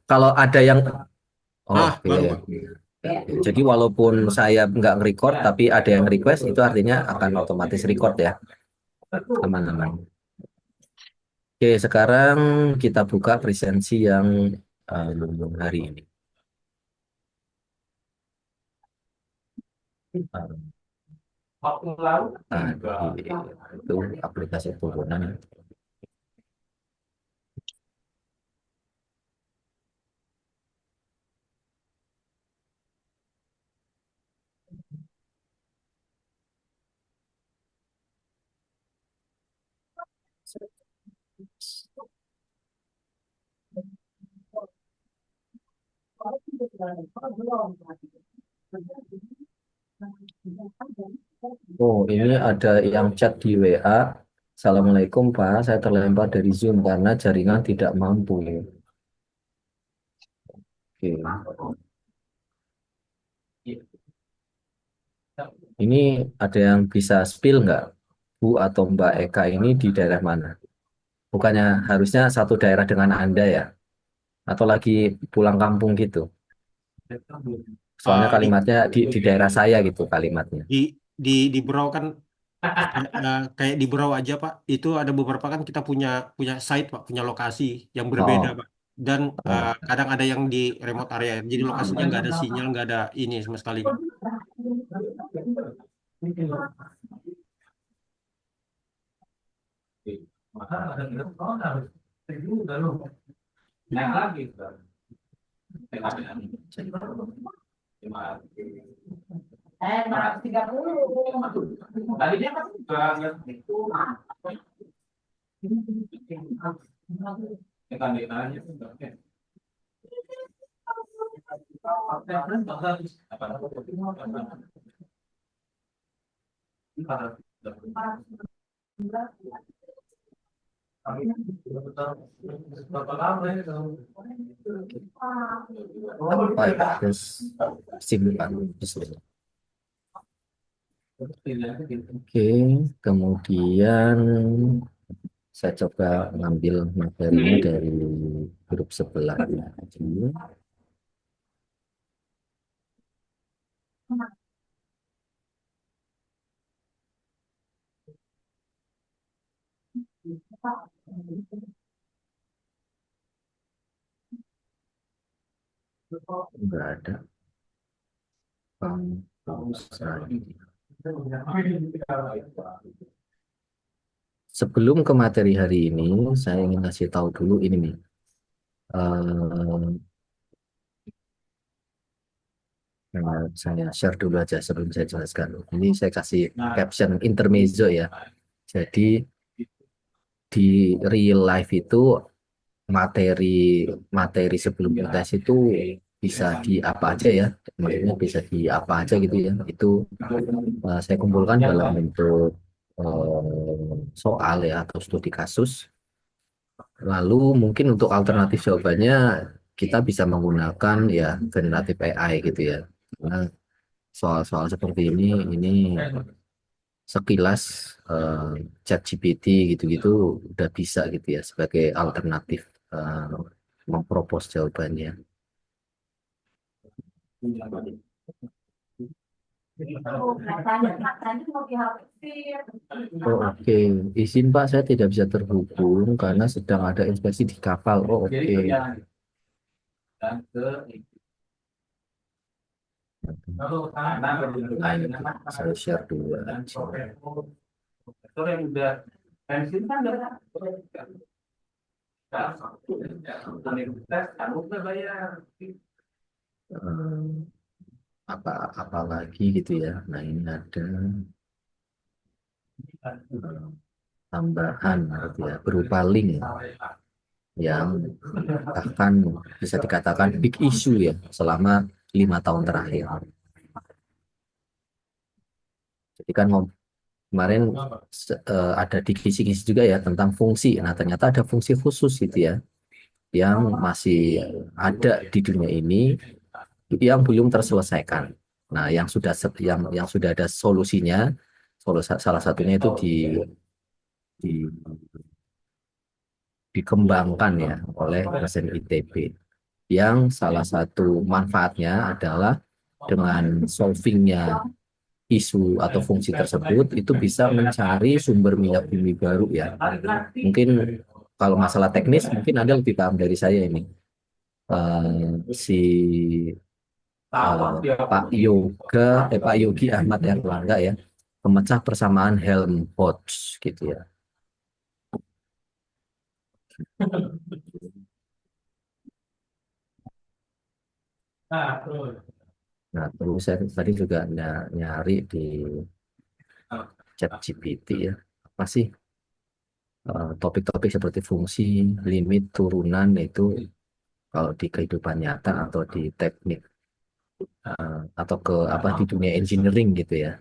kalau ada yang oke. Baru Pak. Jadi walaupun saya nggak nge-record, tapi ada yang request, itu artinya akan otomatis record ya. Aman-aman. Oke, sekarang kita buka presensi yang hari ini. Itu aplikasi turunan. Oh, ini ada yang chat di WA. Assalamualaikum Pak, saya terlempar dari Zoom karena jaringan tidak mampu. Oke. Ini ada yang bisa spill nggak, Bu atau Mbak Eka ini di daerah mana? Bukannya harusnya satu daerah dengan Anda ya? Atau lagi pulang kampung gitu? Soalnya Eh, di kalimatnya di daerah saya gitu kalimatnya. di di Brau kan kayak di Brau aja Pak. Itu ada beberapa kan kita punya punya site Pak, punya lokasi yang berbeda Oh, Pak. Dan oh. kadang ada yang di remote area. Jadi lokasinya nggak ada sinyal, nggak ada ini sama sekali Pak. Baik, terus simpan. Oke, kemudian saya coba ngambil materinya dari grup sebelah lagi. Enggak ada. Bang, sebelum ke materi hari ini, saya ingin kasih tahu dulu ini nih. Eh, saya share dulu aja sebelum saya jelaskan. Ini saya kasih caption intermezzo ya. Jadi di real life itu materi materi sebelum tes itu bisa di apa aja ya, maksudnya bisa di apa aja gitu ya. Itu saya kumpulkan dalam bentuk soal ya atau studi kasus. Lalu mungkin untuk alternatif jawabannya kita bisa menggunakan ya generatif AI gitu ya. Karena soal-soal seperti ini sekilas eh, ChatGPT gitu-gitu udah bisa gitu ya sebagai alternatif eh, mempropos jawabannya. Oh, oke. Izin Pak, saya tidak bisa terhubung karena sedang ada inspeksi di kapal. Oh, oke. Saya share dulu aja. Eh, apa lagi gitu ya. Nah, ini ada tambahan gitu ya berupa link yang akan bisa dikatakan big issue ya selama 5 tahun terakhir. Jadi kan kemarin ada di kisi-kisi juga ya tentang fungsi. Nah, ternyata ada fungsi khusus gitu ya yang masih ada di dunia ini yang belum terselesaikan. Nah, yang sudah ada solusinya, salah satunya itu di- dikembangkan ya oleh dosen ITB. yang salah satu manfaatnya adalah dengan solvingnya isu atau fungsi tersebut itu bisa mencari sumber minyak bumi baru ya. Mungkin kalau masalah teknis mungkin Anda lebih paham dari saya ini. Si Pak Yogi Ahmad Erlangga ya, pemecah persamaan Helmholtz gitu ya. Nah, terus saya tadi juga nyari di chat GPT ya, apa sih topik-topik seperti fungsi, limit, turunan itu kalau di kehidupan nyata atau di teknik atau ke apa di dunia engineering gitu ya.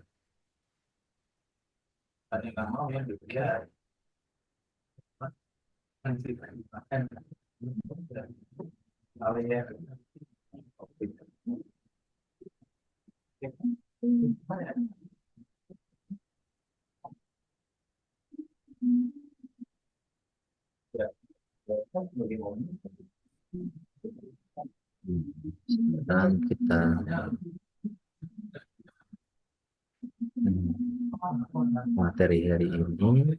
Dan kita materi hari ini.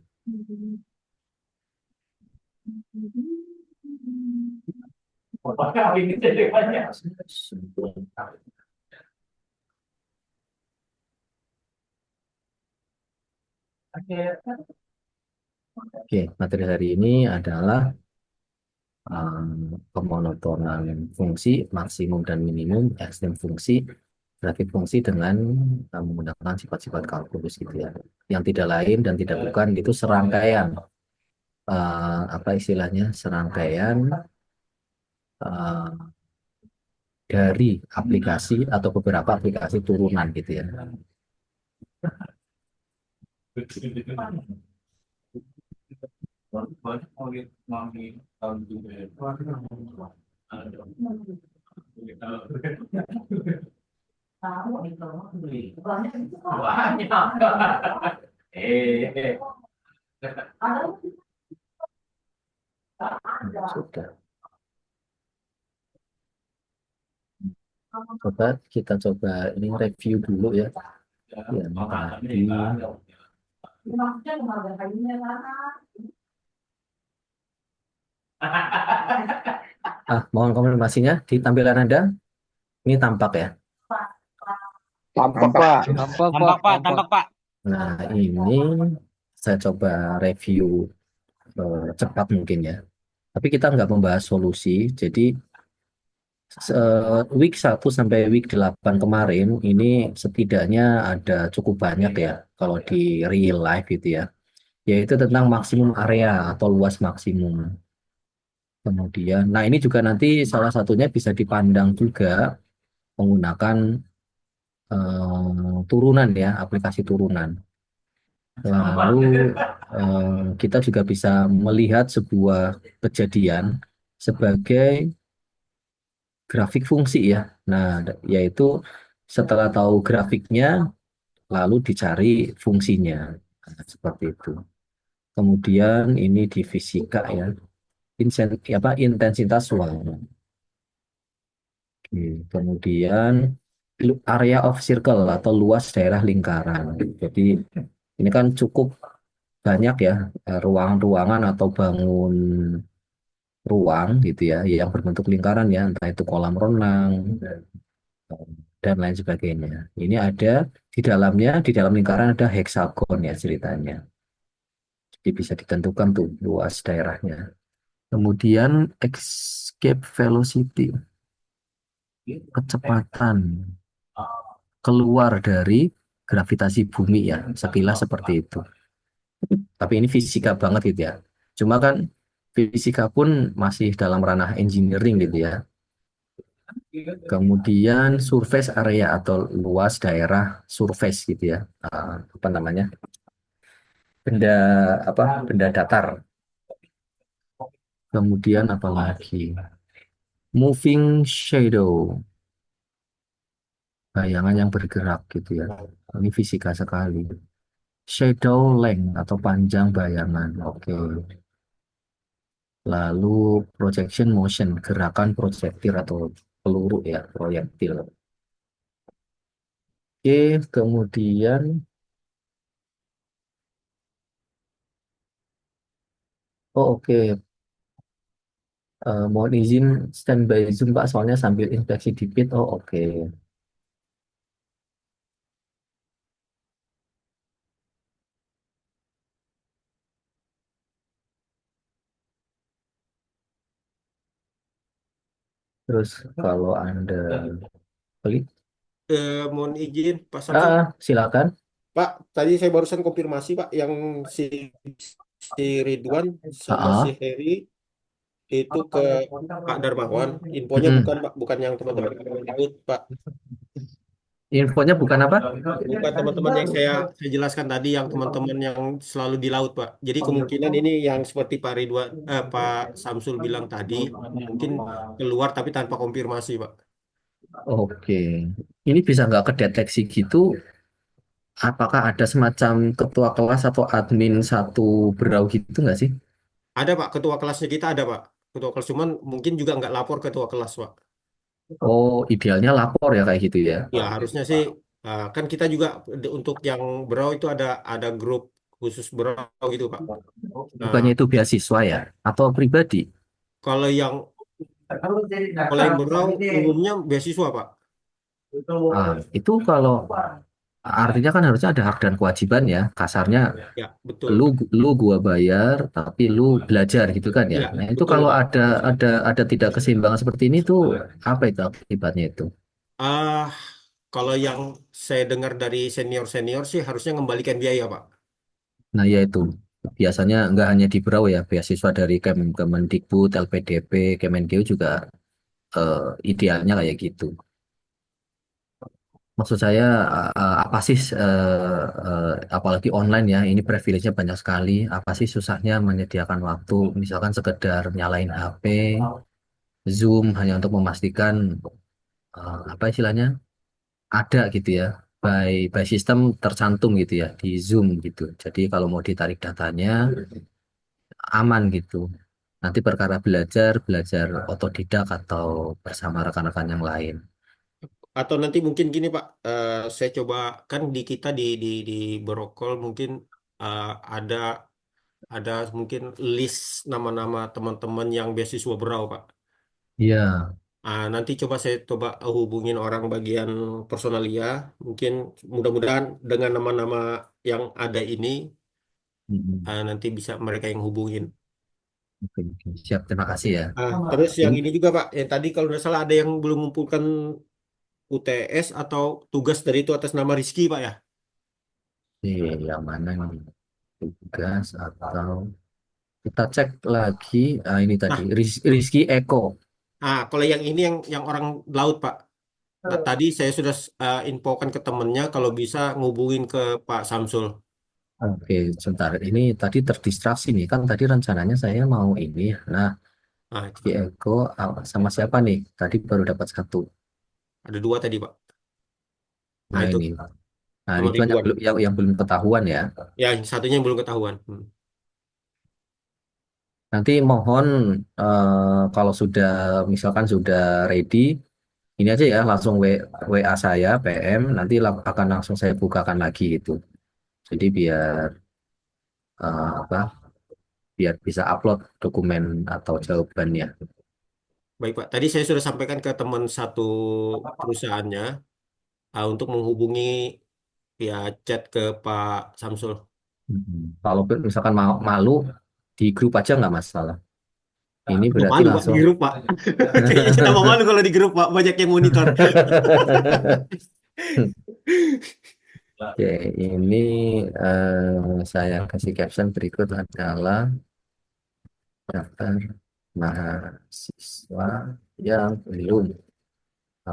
Oke, materi hari ini adalah pemonotonan fungsi maksimum dan minimum, ekstrem fungsi, grafik fungsi dengan menggunakan sifat-sifat kalkulus gitu ya. Yang tidak lain dan tidak bukan itu serangkaian apa istilahnya serangkaian eh, dari aplikasi atau beberapa aplikasi turunan gitu ya. Sudah. Coba kita coba ini review dulu ya. Yang tadi mohon konfirmasinya di tampilan Anda ini tampak ya. Tampak Pak. Tampak Pak, Tampak Pak, tampak Pak. Nah, ini saya coba review cepat mungkin ya. Tapi kita nggak membahas solusi. Jadi week 1 sampai week 8 kemarin ini setidaknya ada cukup banyak ya kalau di real life gitu ya. Yaitu tentang maksimum area atau luas maksimum. Kemudian, nah ini juga nanti salah satunya bisa dipandang juga menggunakan turunan ya, aplikasi turunan. Lalu kita juga bisa melihat sebuah kejadian sebagai grafik fungsi ya. Nah, yaitu setelah tahu grafiknya, lalu dicari fungsinya. Nah, seperti itu. Kemudian ini di fisika ya, apa, intensitas suara. Oke, kemudian area of circle atau luas daerah lingkaran. Jadi ini kan cukup banyak ya ruangan-ruangan atau bangun ruang gitu ya yang berbentuk lingkaran ya entah itu kolam renang dan lain sebagainya. Ini ada di dalamnya di dalam lingkaran ada heksagon ya ceritanya. Jadi bisa ditentukan tuh luas daerahnya. Kemudian escape velocity kecepatan keluar dari gravitasi bumi ya sekilas seperti itu. Tapi ini fisika banget gitu ya. Cuma kan fisika pun masih dalam ranah engineering gitu ya. Kemudian surface area atau luas daerah surface gitu ya. Apa namanya? Benda apa? Benda datar. Kemudian apa lagi? Moving shadow, bayangan yang bergerak gitu ya. Ini fisika sekali. Shadow length atau panjang bayangan. Oke. Lalu projection motion, gerakan proyektil atau peluru ya, proyektil. Oke, kemudian, oh oke, mohon izin standby Zoom Pak, soalnya sambil inspeksi di PIT. Oh oke. Terus kalau Anda klik, Mohon izin, Pak Samsul. silakan. Pak, tadi saya barusan konfirmasi Pak, yang si si Ridwan sama si Ah, Heri itu ke Pak Darmawan. Infonya bukan mm-mm. Pak, bukan yang teman-teman yang laut Pak. Infonya bukan apa? Bukan teman-teman yang saya jelaskan tadi, yang teman-teman yang selalu di laut Pak. Jadi kemungkinan ini yang seperti Pak Ridwan, Pak Samsul bilang tadi, mungkin keluar tapi tanpa konfirmasi Pak. Oke. Ini bisa nggak kedeteksi gitu? Apakah ada semacam ketua kelas atau admin satu berau gitu nggak sih? Ada Pak, ketua kelasnya kita ada Pak. Ketua kelas cuman mungkin juga nggak lapor ketua kelas Pak. Oh, idealnya lapor ya kayak gitu ya. Ya harusnya sih, kan kita juga untuk yang Berau itu ada grup khusus Berau gitu Pak. Nah, Bukannya itu beasiswa ya? Atau pribadi? kalau yang kalau yang Berau umumnya beasiswa Pak. Itu kalau artinya kan harusnya ada hak dan kewajiban ya. Kasarnya Ya betul lu Pak. lu gua bayar tapi lu belajar gitu kan ya. Ya Nah, itu betul kalau Pak. ada tidak keseimbangan seperti ini tuh apa itu akibatnya itu? Ah, kalau yang saya dengar dari senior senior sih harusnya mengembalikan biaya Pak. Nah, ya itu. Biasanya nggak hanya di Berau ya, beasiswa dari Kemendikbud, LPDP, Kemenkeu juga eh, idealnya kayak gitu. Maksud saya apa sih apalagi online ya, ini privilege-nya banyak sekali. Apa sih susahnya menyediakan waktu, misalkan sekedar nyalain HP, Zoom hanya untuk memastikan apa istilahnya ada gitu ya, by system tercantum gitu ya di Zoom gitu. Jadi kalau mau ditarik datanya aman gitu. Nanti perkara belajar, belajar otodidak atau bersama rekan-rekan yang lain. Atau nanti mungkin gini Pak, saya coba kan di kita di Brokol mungkin eh, ada ada mungkin list nama-nama teman-teman yang beasiswa Berau Pak. Iya. Nanti coba hubungin orang bagian personalia, mungkin mudah-mudahan dengan nama-nama yang ada ini Mm-mm. nanti bisa mereka yang hubungin. Oke, oke. Siap, terima kasih ya. Terus yang Ini ini juga Pak, yang tadi kalau nggak salah ada yang belum mengumpulkan UTS atau tugas dari itu atas nama Rizky Pak ya. yang mana nih? Tugas atau kita cek lagi. Ini tadi Nah, Rizky Eko. kalau yang ini yang orang laut Pak. Nah, tadi saya sudah infokan ke temennya kalau bisa ngubungin ke Pak Samsul. Oke, sebentar. Ini tadi terdistraksi nih. Kan tadi rencananya saya mau ini. Nah, Nah, itu Rizky Eko sama siapa nih? Tadi baru dapat satu. ada dua tadi Pak. Nah, Nah, itu ini. Nah, sama itu Ridwan. yang belum ketahuan ya. Ya, satunya yang belum ketahuan. Nanti mohon kalau sudah misalkan sudah ready, ini aja ya langsung WA saya PM nanti akan langsung saya bukakan lagi itu. Jadi biar apa? Biar bisa upload dokumen atau jawabannya. Baik Pak, tadi saya sudah sampaikan ke teman satu perusahaannya untuk menghubungi via chat ke Pak Samsul. Kalau misalkan malu di grup aja nggak masalah. Ini Mau berarti malu Pak di langsung. grup Pak. Kayaknya kita mau malu kalau di grup Pak, banyak yang monitor. Oke, ini saya kasih caption berikut adalah daftar mahasiswa yang belum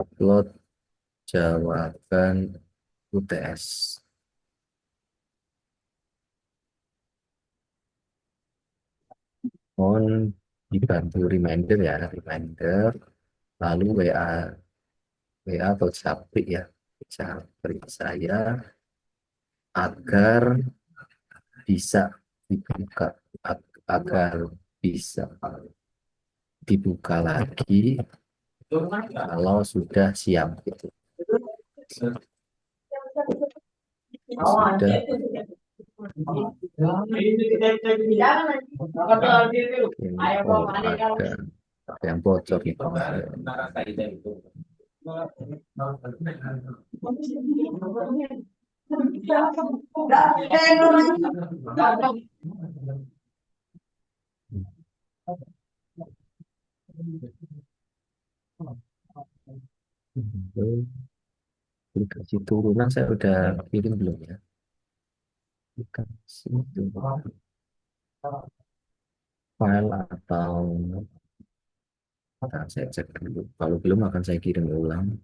upload jawaban UTS. Mohon dibantu reminder ya, reminder. Lalu WA atau Japri ya, Japri saya agar bisa dibuka, agar bisa dibuka lagi kalau sudah siap gitu. Sudah. Ini, oh, ada yang bocor gitu. Aplikasi turunan saya udah kirim belum ya? Aplikasi turunan file atau saya cek dulu. Kalau belum akan saya kirim ulang.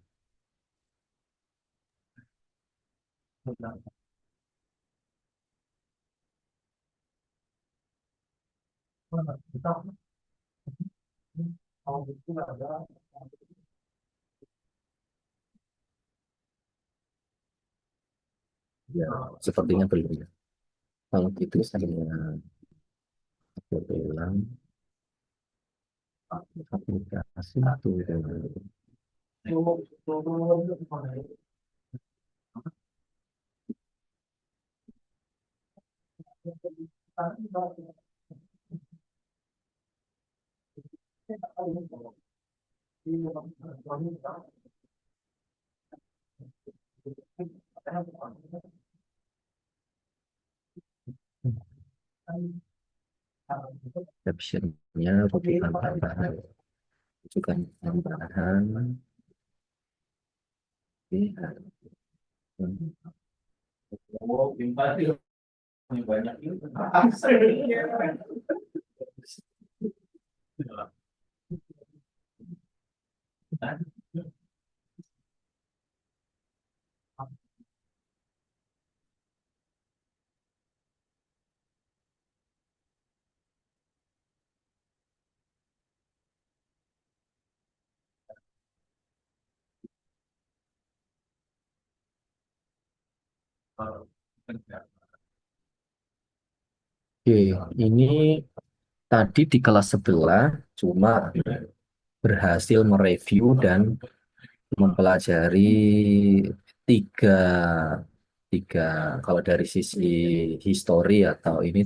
Ya, sepertinya belum ya. Kalau gitu saya ulang aplikasi turunan. Captionnya bukan tambahan, bukan tambahan. Iya. Oke, ini tadi di kelas sebelah cuma berhasil mereview dan mempelajari tiga tiga kalau dari sisi histori atau ini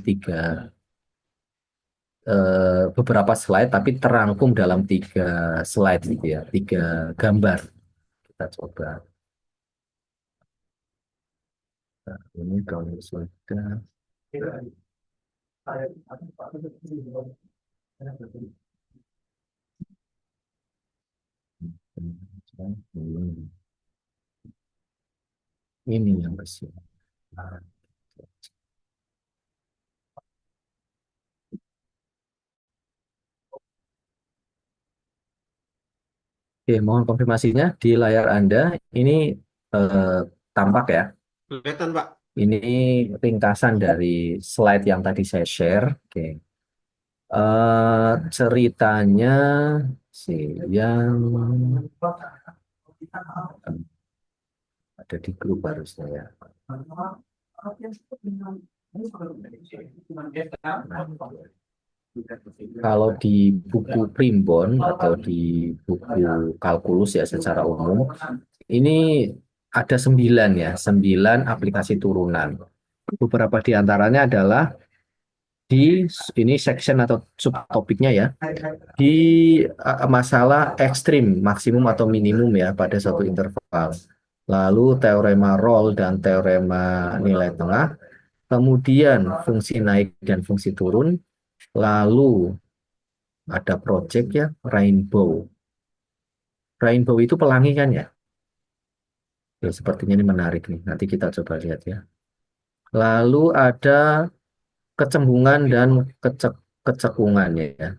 beberapa slide tapi terangkum dalam tiga slide gitu ya, tiga gambar. Kita coba. Nah, ini kalau sudah ini yang kecil. Oke, mohon konfirmasinya di layar Anda ini eh, tampak ya. Kelihatan, Pak. Ini ringkasan dari slide yang tadi saya share. Oke. Ceritanya sih yang ada di grup harusnya ya. Kalau di buku primbon atau di buku kalkulus ya secara umum, ini ada 9 ya, 9 aplikasi turunan. Beberapa di antaranya adalah di ini section atau subtopiknya ya, di masalah ekstrim, maksimum atau minimum ya pada suatu interval. Lalu teorema roll dan teorema nilai tengah, kemudian fungsi naik dan fungsi turun, lalu ada project ya, rainbow. Rainbow itu pelangi kan ya? Ya, sepertinya ini menarik nih. Nanti kita coba lihat ya. Lalu ada kecembungan dan kecekungannya ya.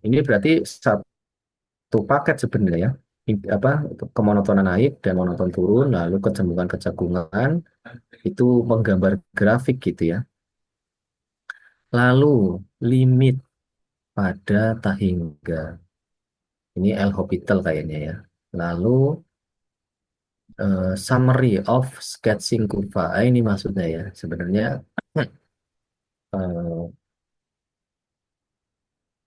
Ini berarti satu paket sebenarnya ya. Apa kemonotonan naik dan monoton turun, lalu kecembungan kecekungan itu menggambar grafik gitu ya. Lalu limit pada Tahingga. Ini L-Hopital kayaknya ya. Lalu summary of sketching kurva. Ini maksudnya ya. Sebenarnya eh,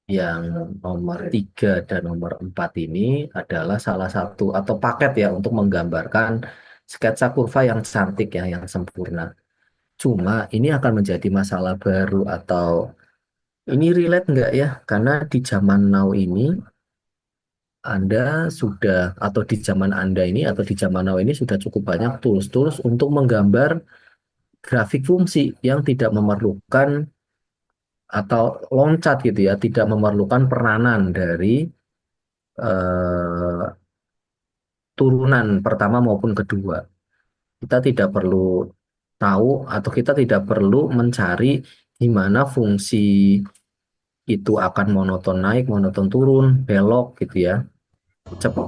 yang nomor 3 dan nomor 4 ini adalah salah satu atau paket ya untuk menggambarkan sketsa kurva yang cantik ya, yang sempurna. Cuma ini akan menjadi masalah baru atau ini relate nggak ya? Karena di zaman now ini Anda sudah atau di zaman Anda ini atau di zaman now ini sudah cukup banyak tools-tools untuk menggambar grafik fungsi yang tidak memerlukan atau loncat gitu ya, tidak memerlukan peranan dari eh, turunan pertama maupun kedua. Kita tidak perlu tahu atau kita tidak perlu mencari di mana fungsi itu akan monoton naik, monoton turun, belok gitu ya,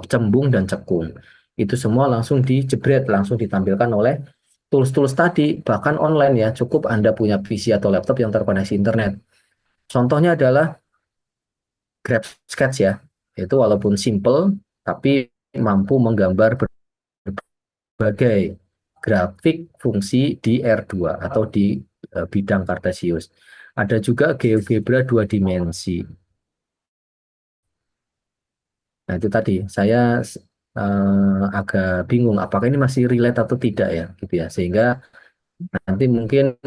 cembung dan cekung. Itu semua langsung dijebret, langsung ditampilkan oleh tools-tools tadi, bahkan online ya, cukup Anda punya PC atau laptop yang terkoneksi internet. Contohnya adalah Grab Sketch ya, itu walaupun simple, tapi mampu menggambar berbagai grafik fungsi di R2 atau di bidang Kartesius. Ada juga GeoGebra dua dimensi. Nah, itu tadi saya agak bingung apakah ini masih relate atau tidak ya, gitu ya. Sehingga nanti mungkin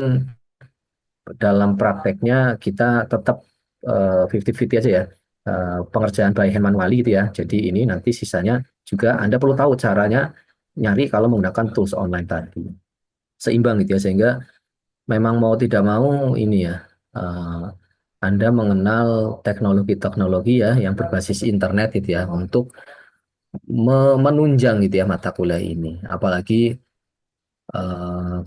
dalam prakteknya kita tetap 50-50 aja ya. Pengerjaan by hand manually gitu ya. Jadi ini nanti sisanya juga Anda perlu tahu caranya nyari kalau menggunakan tools online tadi. Seimbang gitu ya, sehingga memang mau tidak mau ini ya, Anda mengenal teknologi-teknologi ya yang berbasis internet gitu ya untuk menunjang gitu ya mata kuliah ini. Apalagi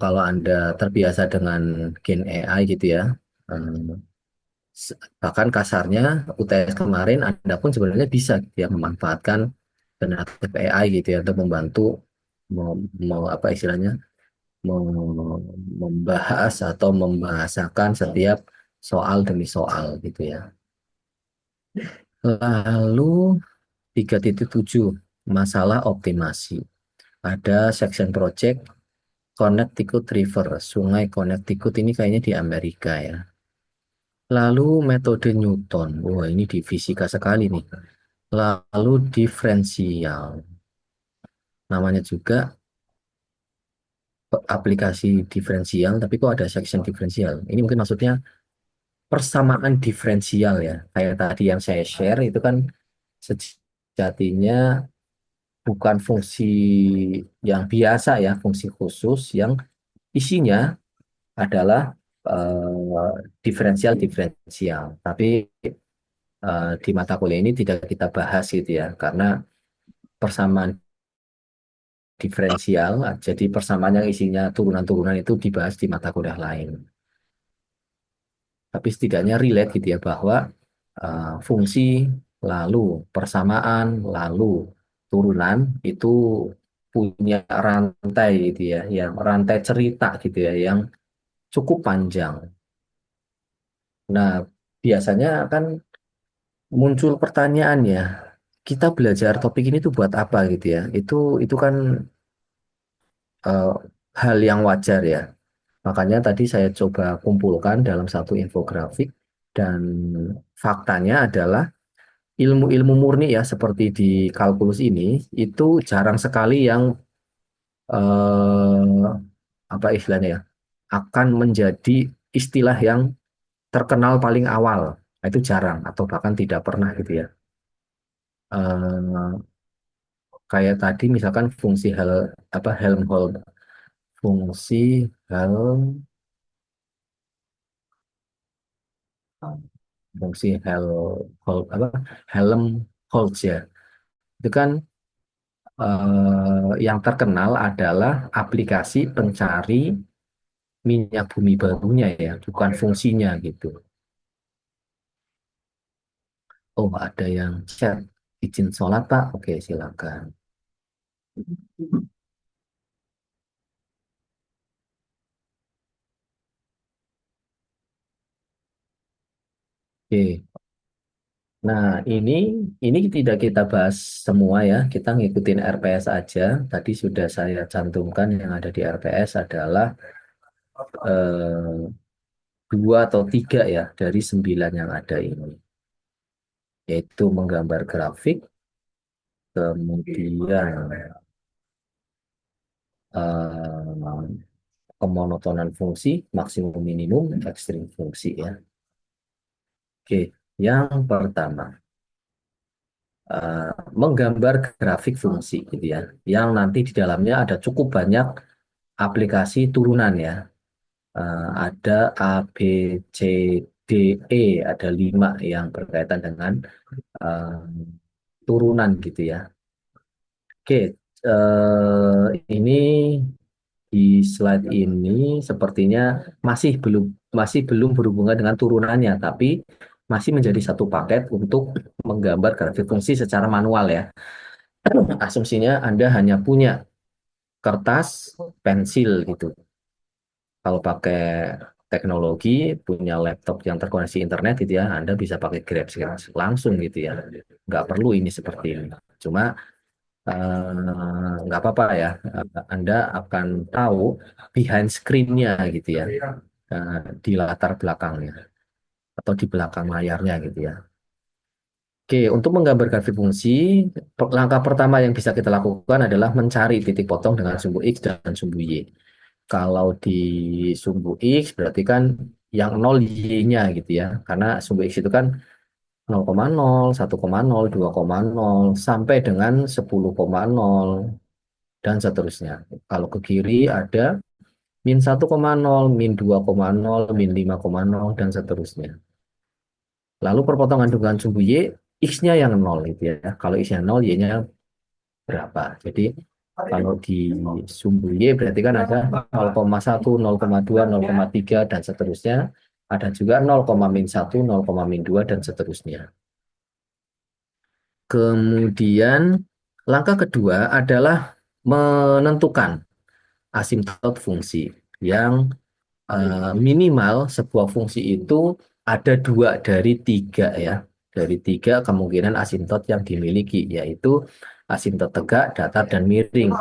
kalau Anda terbiasa dengan Gen AI gitu ya, bahkan kasarnya UTS kemarin Anda pun sebenarnya bisa gitu ya memanfaatkan generatif AI gitu ya untuk membantu apa istilahnya membahas atau membahasakan setiap soal demi soal gitu ya. Lalu 3.7 masalah optimasi. Ada section project Connecticut River, Sungai Connecticut ini kayaknya di Amerika ya. Lalu metode Newton, wah ini di fisika sekali nih. Lalu diferensial, namanya juga aplikasi diferensial, tapi kok ada section diferensial. Ini mungkin maksudnya persamaan diferensial ya. Kayak tadi yang saya share itu kan sejatinya bukan fungsi yang biasa ya, fungsi khusus yang isinya adalah diferensial-diferensial. Tapi di mata kuliah ini tidak kita bahas gitu ya, karena persamaan diferensial, jadi persamaan yang isinya turunan-turunan itu dibahas di mata kuliah lain. Tapi setidaknya relate gitu ya bahwa fungsi lalu persamaan lalu turunan itu punya rantai gitu ya, yang rantai cerita gitu ya, yang cukup panjang. Nah, biasanya kan muncul pertanyaan ya, kita belajar topik ini tuh buat apa gitu ya? Itu kan eh, hal yang wajar ya. Makanya tadi saya coba kumpulkan dalam satu infografik dan faktanya adalah ilmu-ilmu murni ya seperti di kalkulus ini itu jarang sekali yang eh, apa istilahnya ya akan menjadi istilah yang terkenal paling awal. Nah, itu jarang atau bahkan tidak pernah gitu ya. Eh, Kayak tadi misalkan fungsi apa Helmholtz, fungsi Helm fungsi Helmholtz apa Helmholtz ya. Itu kan yang terkenal adalah aplikasi pencari minyak bumi barunya ya, bukan fungsinya gitu. Oh, ada yang chat izin sholat Pak. Oke, silakan. Oke. Nah, ini tidak kita bahas semua ya. Kita ngikutin RPS aja. Tadi sudah saya cantumkan yang ada di RPS adalah eh, 2 atau 3 ya dari 9 yang ada ini. yaitu menggambar grafik, kemudian eh, kemonotonan fungsi, maksimum minimum, ekstrim fungsi ya. Oke, yang pertama menggambar grafik fungsi gitu ya, yang nanti di dalamnya ada cukup banyak aplikasi turunan ya. Ada A, B, C, D, E, ada 5 yang berkaitan dengan eh, turunan gitu ya. Oke, ini di slide ini sepertinya masih belum berhubungan dengan turunannya, tapi masih menjadi satu paket untuk menggambar grafik fungsi secara manual ya. Asumsinya Anda hanya punya kertas, pensil gitu. Kalau pakai teknologi, punya laptop yang terkoneksi internet gitu ya, Anda bisa pakai Grab langsung gitu ya. Nggak perlu ini seperti ini. Cuma nggak apa-apa ya, Anda akan tahu behind screen-nya gitu ya, di latar belakangnya atau di belakang layarnya gitu ya. Oke, untuk menggambar grafik fungsi, langkah pertama yang bisa kita lakukan adalah mencari titik potong dengan sumbu X dan sumbu Y. Kalau di sumbu X berarti kan yang nol Y-nya gitu ya, karena sumbu X itu kan 0,0, 1,0, 2,0, sampai dengan 10,0 dan seterusnya. Kalau ke kiri ada -1,0, -2,0, -5,0 dan seterusnya. Lalu perpotongan dengan sumbu Y, X-nya yang nol gitu ya. Kalau X-nya nol, Y-nya berapa. Jadi kalau di sumbu Y berarti kan ada 0,1, 0,2, 0,3 dan seterusnya. Ada juga 0,-1, 0,-2 dan seterusnya. Kemudian langkah kedua adalah menentukan asimtot fungsi yang minimal sebuah fungsi itu ada 2 dari 3 ya. Dari 3 kemungkinan asimtot yang dimiliki, yaitu asimtot tegak, datar, dan miring.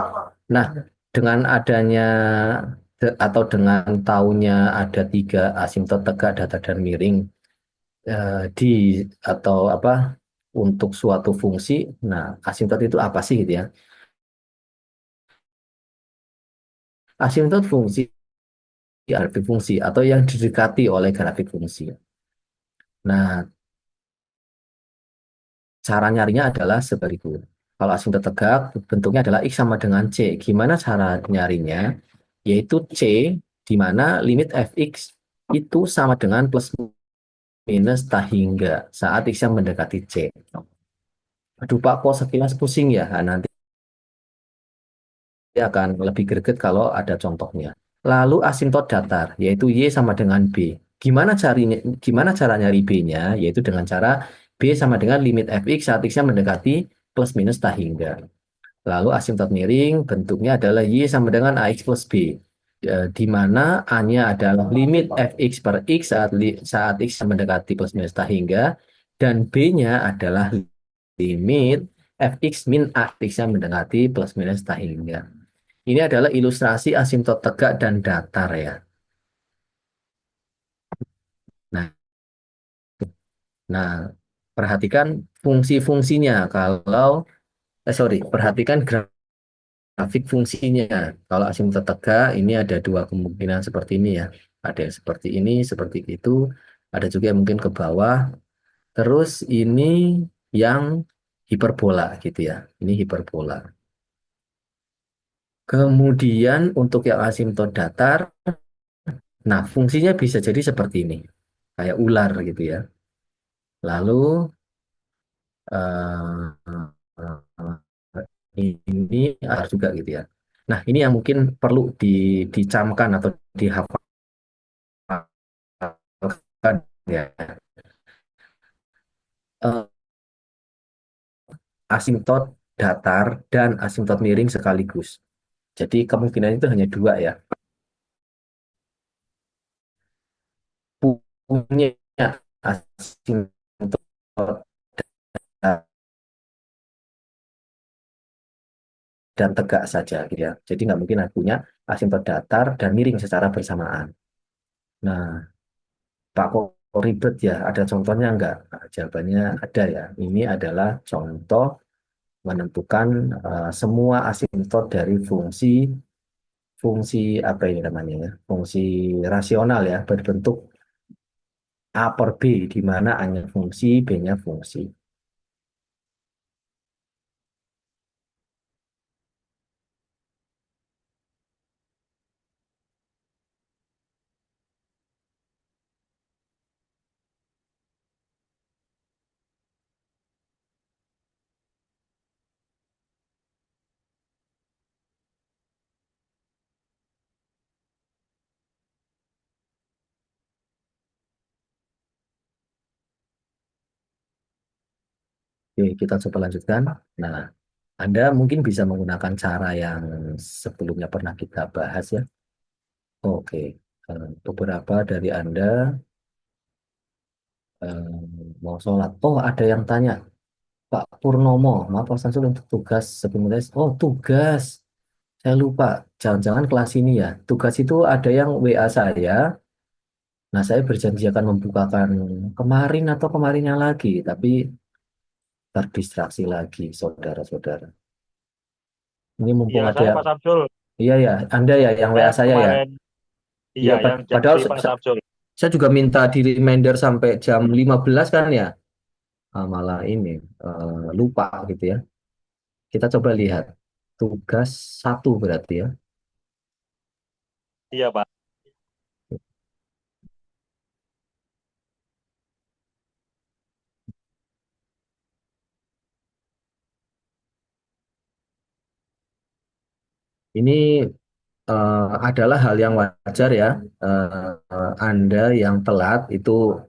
Nah, dengan adanya atau dengan taunya ada 3 asimtot tegak, datar, dan miring di atau apa untuk suatu fungsi. Nah, asimtot itu apa sih gitu ya? Asimtot fungsi grafik fungsi atau yang didekati oleh grafik fungsi. Nah, cara nyarinya adalah seperti itu. Kalau asimtot tegak, bentuknya adalah X sama dengan C. Gimana cara nyarinya? Yaitu C, di mana limit fx itu sama dengan plus minus tak hingga saat X yang mendekati C. Aduh Pak, kok sekilas pusing ya? Nah, nanti akan lebih greget kalau ada contohnya. Lalu asimtot datar, yaitu Y sama dengan B. Gimana cara nyari B-nya? Yaitu dengan cara B sama dengan limit fx saat X-nya mendekati plus minus tak hingga. Lalu asimtot miring bentuknya adalah Y sama dengan AX plus B. Di mana A-nya adalah limit fx per X saat X mendekati plus minus tak hingga. Dan B-nya adalah limit fx min A X-nya mendekati plus minus tak hingga. Ini adalah ilustrasi asimtot tegak dan datar ya. Nah, nah, perhatikan fungsi-fungsinya. Perhatikan grafik fungsinya. Kalau asimtot tegak, ini ada 2 kemungkinan seperti ini ya. Ada yang seperti ini, seperti itu. Ada juga yang mungkin ke bawah. Terus ini yang hiperbola gitu ya. Ini hiperbola. Kemudian untuk yang asimtot datar, nah fungsinya bisa jadi seperti ini. Kayak ular gitu ya. Lalu ini harus juga gitu ya. Nah, ini yang mungkin perlu dicamkan atau dihafalkan ya. Eh, Asimtot datar dan asimtot miring sekaligus. Jadi kemungkinan itu hanya 2 ya. Punya asimtot datar dan tegak saja gitu ya. Jadi nggak mungkin punya asimtot datar dan miring secara bersamaan. Nah, Pak ribet ya, ada contohnya enggak? Nah, jawabannya ada ya. Ini adalah contoh menentukan semua asimtot dari fungsi fungsi apa ini namanya ya? Fungsi rasional ya, berbentuk A per B, di mana A-nya fungsi, B-nya fungsi. Oke, kita coba lanjutkan. Nah, Anda mungkin bisa menggunakan cara yang sebelumnya pernah kita bahas ya. Oke, beberapa dari Anda mau sholat. Oh, ada yang tanya, Pak Purnomo, maaf Pak Samsul untuk tugas sebelum tes. Oh, tugas. Saya lupa. Jangan-jangan kelas ini ya. Tugas itu ada yang WA saya. Nah, saya berjanji akan membukakan kemarin atau kemarinnya lagi, tapi terdistraksi lagi, saudara-saudara. Ini mumpung Iya, ada saya yang, Pak Samsul. iya ya, Anda ya yang Saya WA saya ya. kemarin, Iya, iya, yang padahal jadi Pak Samsul. saya juga minta di reminder sampai jam 15 kan ya. Malah ini lupa gitu ya. Kita coba lihat. Tugas satu berarti ya. Iya, Pak. Ini adalah hal yang wajar ya. Anda yang telat itu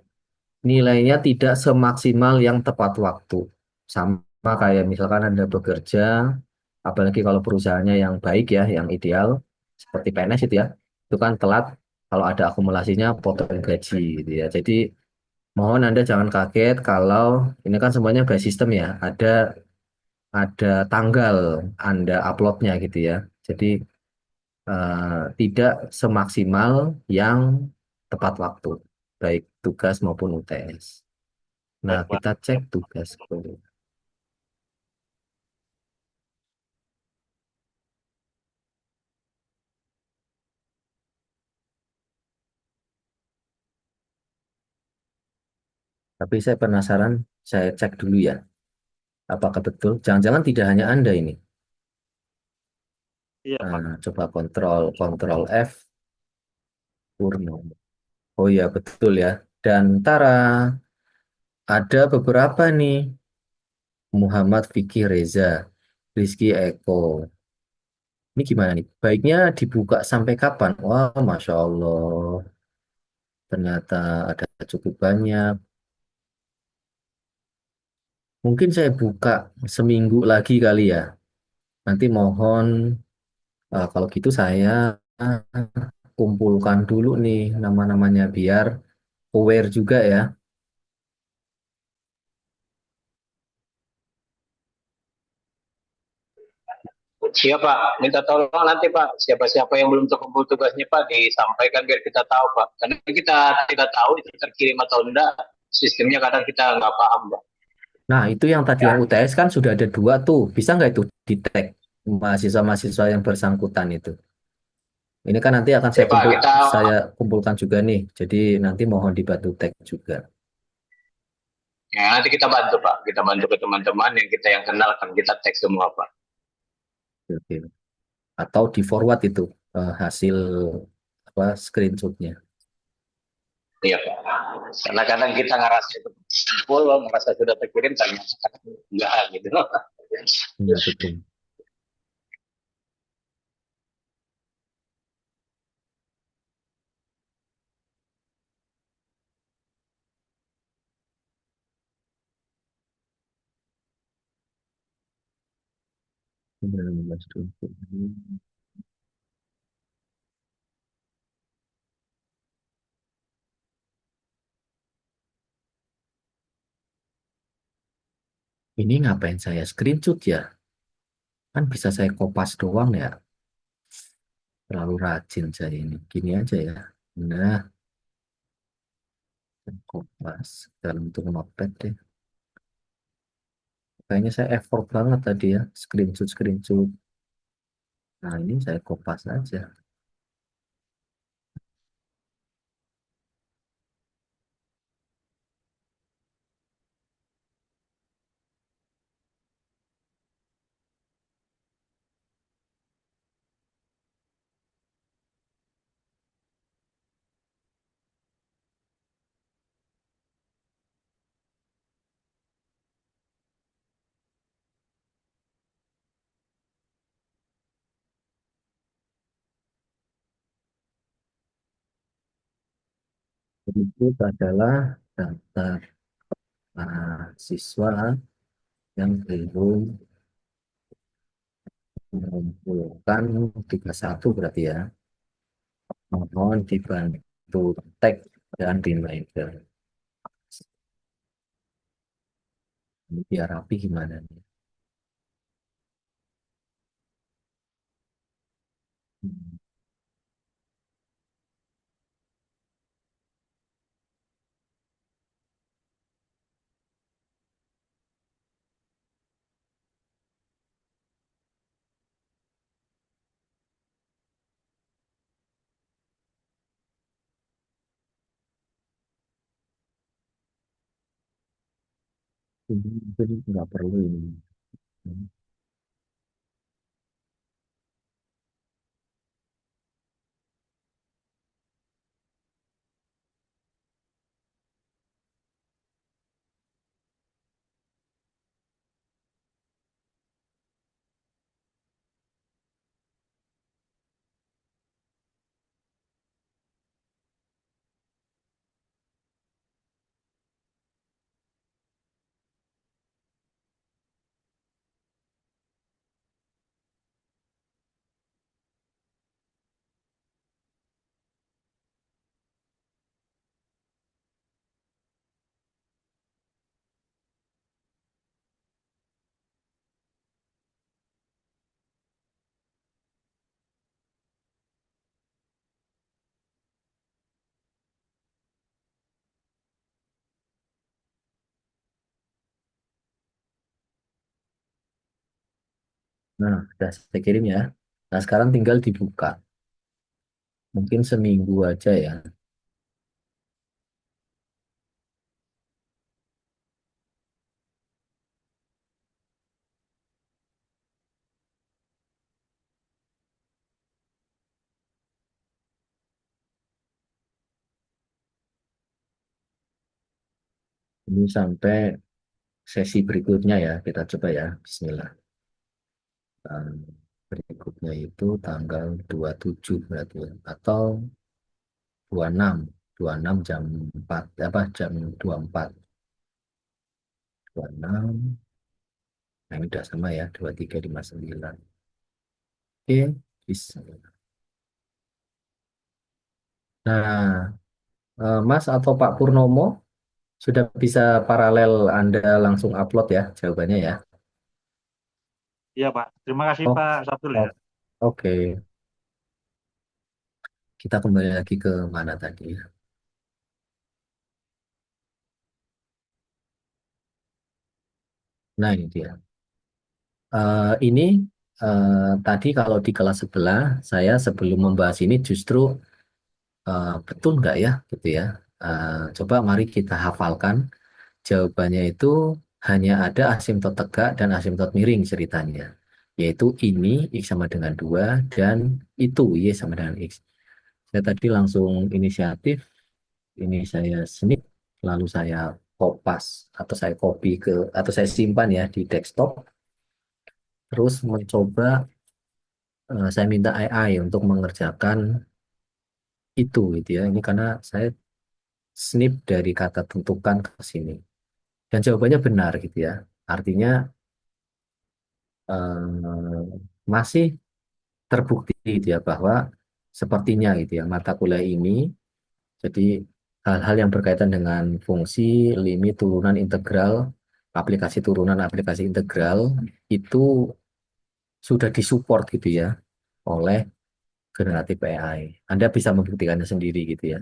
nilainya tidak semaksimal yang tepat waktu. Sama kayak misalkan Anda bekerja, apalagi kalau perusahaannya yang baik ya, yang ideal, seperti PNS itu ya, itu kan telat kalau ada akumulasinya potong gaji gitu ya. Jadi mohon Anda jangan kaget kalau ini kan semuanya by system ya, ada tanggal Anda uploadnya gitu ya. Jadi tidak semaksimal yang tepat waktu, baik tugas maupun UTS. Nah, Baik, Pak. kita cek tugas dulu. Tapi saya penasaran, saya cek dulu ya, apakah betul? Jangan-jangan tidak hanya Anda ini. Iya, Pak. Coba kontrol kontrol F Purnomo. Oh iya betul ya. Dan Tara ada beberapa nih. Muhammad Fikri Reza, Rizky Eko. Ini gimana nih? Baiknya dibuka sampai kapan? Wah, Masya Allah. Ternyata ada cukup banyak. Mungkin saya buka seminggu lagi kali ya. Nanti mohon kalau gitu saya kumpulkan dulu nih nama-namanya biar aware juga ya. Siap Pak, minta tolong nanti Pak, siapa-siapa yang belum terkumpul tugasnya Pak disampaikan biar kita tahu Pak. Karena kita tidak tahu itu terkirim atau enggak, sistemnya kadang kita nggak paham Pak. Nah, itu yang tadi yang UTS kan sudah ada dua tuh. Bisa nggak itu di tag mahasiswa-mahasiswa yang bersangkutan itu? Ini kan nanti akan Ya Pak, kita saya kumpulkan juga nih. Jadi nanti mohon dibantu tag juga. ya, nanti kita bantu Pak, kita bantu ke teman-teman yang kita yang kenal kan kita teks semua Pak. Oke. Atau di forward itu hasil apa screenshotnya. Iya Pak. Karena kadang kita ngerasa itu full, ngerasa sudah terkirim, ternyata enggak gitu. Iya betul. Ini ngapain saya screenshot ya? Kan bisa saya kopas doang ya. Terlalu rajin saya ini. Gini aja ya. Nah, Kopas dalam bentuk notepad deh. Kayaknya saya effort banget tadi ya, screenshot screenshot. Nah ini saya kopas aja. Berikut adalah daftar siswa yang belum mengumpulkan 31 berarti ya. Mohon dibantu tag dan reminder. Ini biar rapi gimana nih? Hmm, ini mungkin nggak perlu ini. Hmm, Nah, udah saya kirim ya. Nah, sekarang tinggal dibuka. Mungkin seminggu aja ya. Ini sampai sesi berikutnya ya. Kita coba ya. Bismillah. Um, Berikutnya itu tanggal 27 berarti ya. Atau 26. 26 jam 4. Apa jam 24. 26. Nah, ini udah sama ya. 2359. Oke. Bisa. Nah, Mas atau Pak Purnomo sudah bisa paralel Anda langsung upload ya jawabannya ya. Iya, Pak. Terima kasih, Oh, Pak Sabtul ya. oh, oke. Kita kembali lagi ke mana tadi? Nah, ini dia. Ini tadi kalau di kelas sebelah, saya sebelum membahas ini justru betul nggak ya, gitu ya. Coba mari kita hafalkan. Jawabannya itu hanya ada asimtot tegak dan asimtot miring ceritanya. Yaitu ini X sama dengan 2 dan itu Y sama dengan X. Saya tadi langsung inisiatif, ini saya snip, lalu saya kopas atau saya copy ke atau saya simpan ya di desktop, terus mencoba saya minta AI untuk mengerjakan itu gitu ya. Ini karena saya snip dari kata tentukan ke sini dan jawabannya benar gitu ya. Artinya masih terbukti gitu ya bahwa sepertinya gitu ya mata kuliah ini jadi hal-hal yang berkaitan dengan fungsi, limit, turunan integral, aplikasi turunan, aplikasi integral itu sudah disupport gitu ya oleh generatif AI. Anda bisa membuktikannya sendiri gitu ya.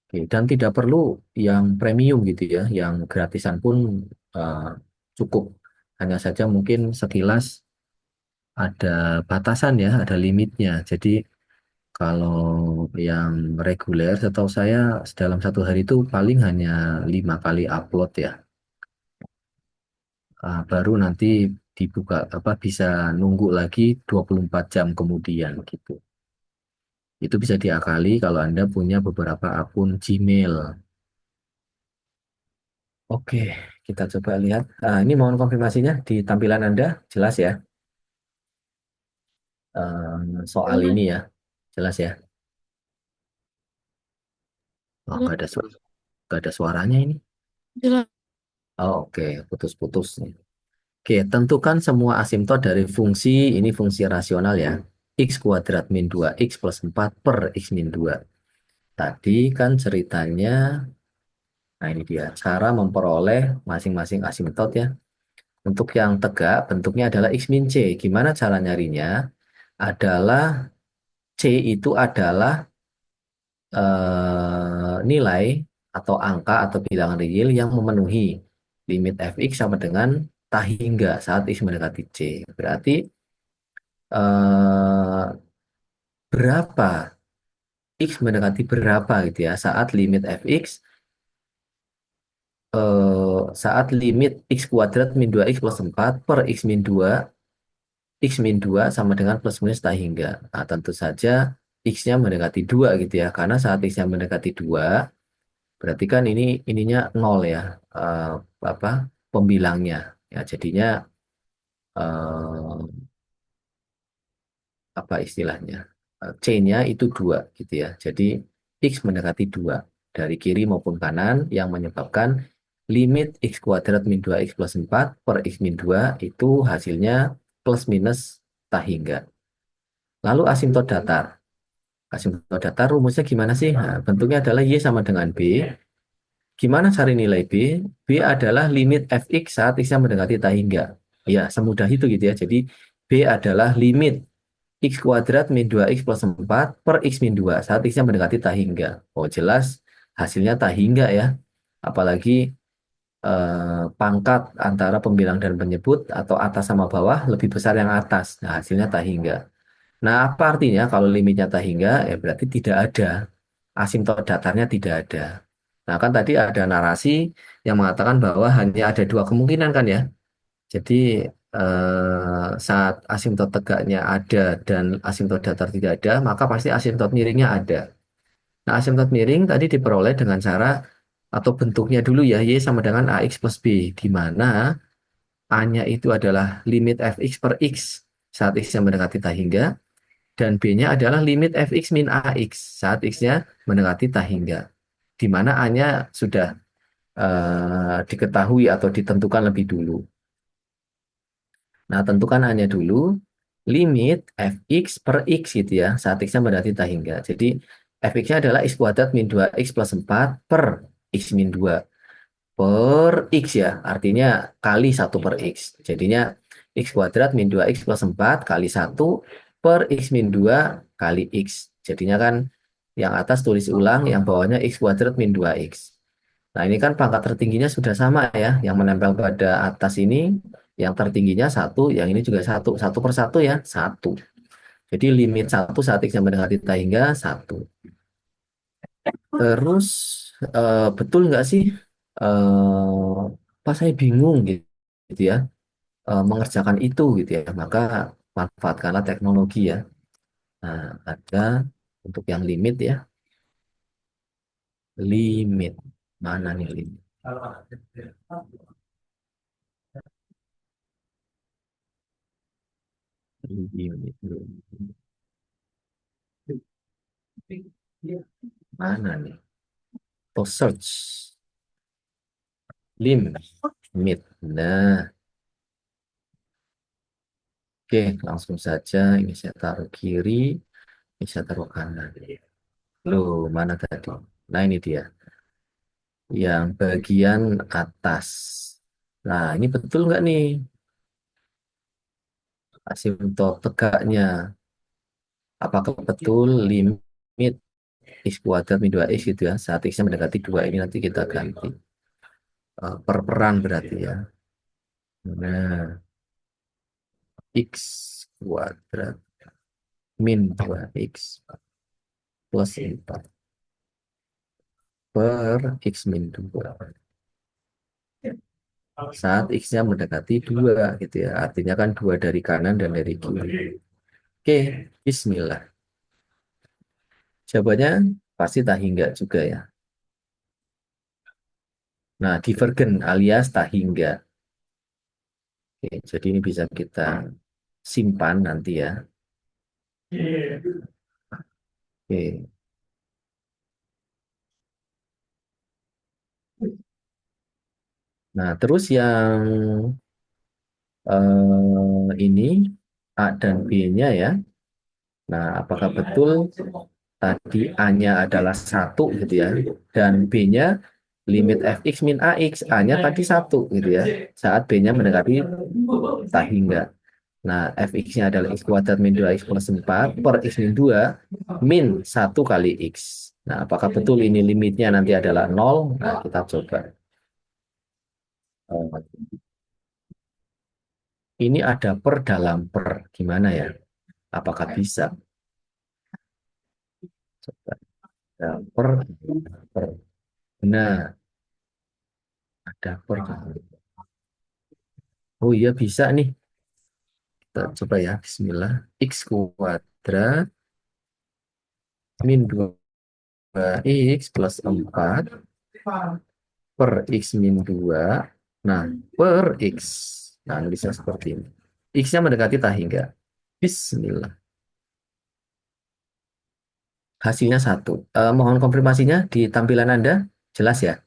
Oke, dan tidak perlu yang premium gitu ya, yang gratisan pun eh, cukup. Hanya saja mungkin sekilas ada batasan ya, ada limitnya. Jadi kalau yang reguler, setahu saya dalam satu hari itu paling hanya 5 kali upload ya. Baru nanti dibuka apa bisa nunggu lagi 24 jam kemudian gitu. Itu bisa diakali kalau Anda punya beberapa akun Gmail. Oke, kita coba lihat. Ini mohon konfirmasinya di tampilan Anda, jelas ya soal ini ya, jelas ya. Oh, nggak ada suaranya ini. Jelas. Oh, oke, putus-putus nih. Oke, tentukan semua asimtot dari fungsi, ini fungsi rasional ya. X kuadrat min 2X plus 4 per X min 2. Tadi kan ceritanya, nah ini dia, cara memperoleh masing-masing asimtot ya. Untuk yang tegak, bentuknya adalah X min C. Gimana cara nyarinya? Adalah C itu adalah nilai atau angka atau bilangan real yang memenuhi limit fx sama dengan tah hingga saat x mendekati c. Berarti eh, berapa x mendekati berapa gitu ya saat limit fx saat limit x kuadrat min 2x plus 4 per x min 2 sama dengan plus minus tah hingga. Nah, tentu saja x-nya mendekati 2 gitu ya. Karena saat x-nya mendekati 2 berarti kan ininya nol ya, eh, apa pembilangnya. Ya, jadinya eh, apa istilahnya? C-nya itu 2 gitu ya. Jadi X mendekati 2 dari kiri maupun kanan yang menyebabkan limit X kuadrat min 2X plus 4 per X min 2 itu hasilnya plus minus tak hingga. Lalu asimtot datar. Asimtot datar rumusnya gimana sih? Nah, bentuknya adalah Y sama dengan B. Gimana cari nilai B? B adalah limit fx saat x-nya mendekati tak hingga. Ya, semudah itu gitu ya. Jadi B adalah limit x kuadrat min 2x plus 4 per x min 2 saat x-nya mendekati tak hingga. Oh, jelas hasilnya tak hingga ya. Apalagi pangkat antara pembilang dan penyebut atau atas sama bawah lebih besar yang atas. Nah, hasilnya tak hingga. Nah, apa artinya kalau limitnya tak hingga? Ya berarti tidak ada. Asimtot datarnya tidak ada. Nah, kan tadi ada narasi yang mengatakan bahwa hanya ada dua kemungkinan kan ya. Jadi saat asimtot tegaknya ada dan asimtot datar tidak ada, maka pasti asimtot miringnya ada. Nah, asimtot miring tadi diperoleh dengan cara atau bentuknya dulu ya, Y sama dengan AX plus B, di mana A-nya itu adalah limit fx per x saat x-nya mendekati tak hingga, dan B-nya adalah limit fx min AX saat x-nya mendekati tak hingga. Di mana A-nya sudah diketahui atau ditentukan lebih dulu. Nah, tentukan hanya dulu limit fx per x gitu ya, saat x-nya mendekati tak hingga. Jadi, fx-nya adalah x kuadrat min 2x plus 4 per x min 2 per x ya, artinya kali 1 per x. Jadinya x kuadrat min 2x plus 4 kali 1 per x min 2 kali x. Jadinya kan yang atas tulis ulang, yang bawahnya x kuadrat min 2x. Nah, ini kan pangkat tertingginya sudah sama ya. Yang menempel pada atas ini, yang tertingginya satu, yang ini juga satu. Satu per satu ya, satu. Jadi limit satu saat X yang mendekati tak hingga satu. Terus, betul nggak sih? Pas saya bingung gitu ya, mengerjakan itu gitu ya. Maka manfaatkanlah teknologi ya. Nah, ada untuk yang limit ya. Limit. Mana nih limit? Limit. Mana nih? Atau search limit. Nah, oke, langsung saja ini saya taruh kiri, ini saya taruh kanan. Loh, mana tadi? Nah, ini dia. Yang bagian atas. Nah, ini betul nggak nih? Asimtot tegaknya. Apakah betul limit? X kuadrat min 2X gitu ya. Saat X-nya mendekati 2 ini nanti kita ganti. Per-peran berarti ya. Nah, X kuadrat min 2X plus 4 per X min 2. Saat X-nya mendekati 2 gitu ya. Artinya kan 2 dari kanan dan dari kiri. Oke, bismillah. Jawabannya pasti tak hingga juga ya. Nah, divergen alias tak hingga. Oke, jadi ini bisa kita simpan nanti ya. Oke. Nah, terus yang ini A dan B-nya ya. Nah, apakah betul tadi A-nya adalah satu gitu ya, dan B-nya limit fx min ax, A-nya tadi satu gitu ya, saat B-nya mendekati tak hingga. Nah, fx-nya adalah x kuadrat min 2x plus 4 per x min 2 min 1 kali x. Nah, apakah betul ini limitnya nanti adalah 0? Nah, kita coba. Ini ada per dalam per. Gimana ya? Apakah bisa? Coba. Ada per. Nah, ada per. Oh iya bisa nih. Kita coba ya. Bismillah. X kuadrat min 2x plus 4 per x min 2. Nah, per x. Nah, ini bisa seperti ini. X-nya mendekati tak hingga. Bismillah. Hasilnya satu. Mohon konfirmasinya di tampilan Anda. Jelas ya?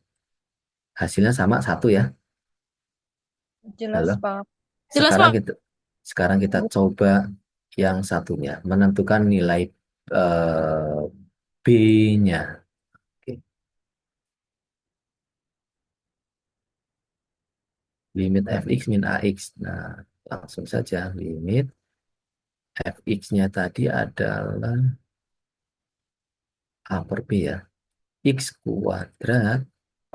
Hasilnya sama satu ya. Jelas, Halo. Pak. Jelas, Sekarang Pak. kita sekarang kita coba yang satunya. Menentukan nilai eh, B-nya. Oke. Limit fx min ax. Nah, langsung saja limit fx-nya tadi adalah a per b ya. X kuadrat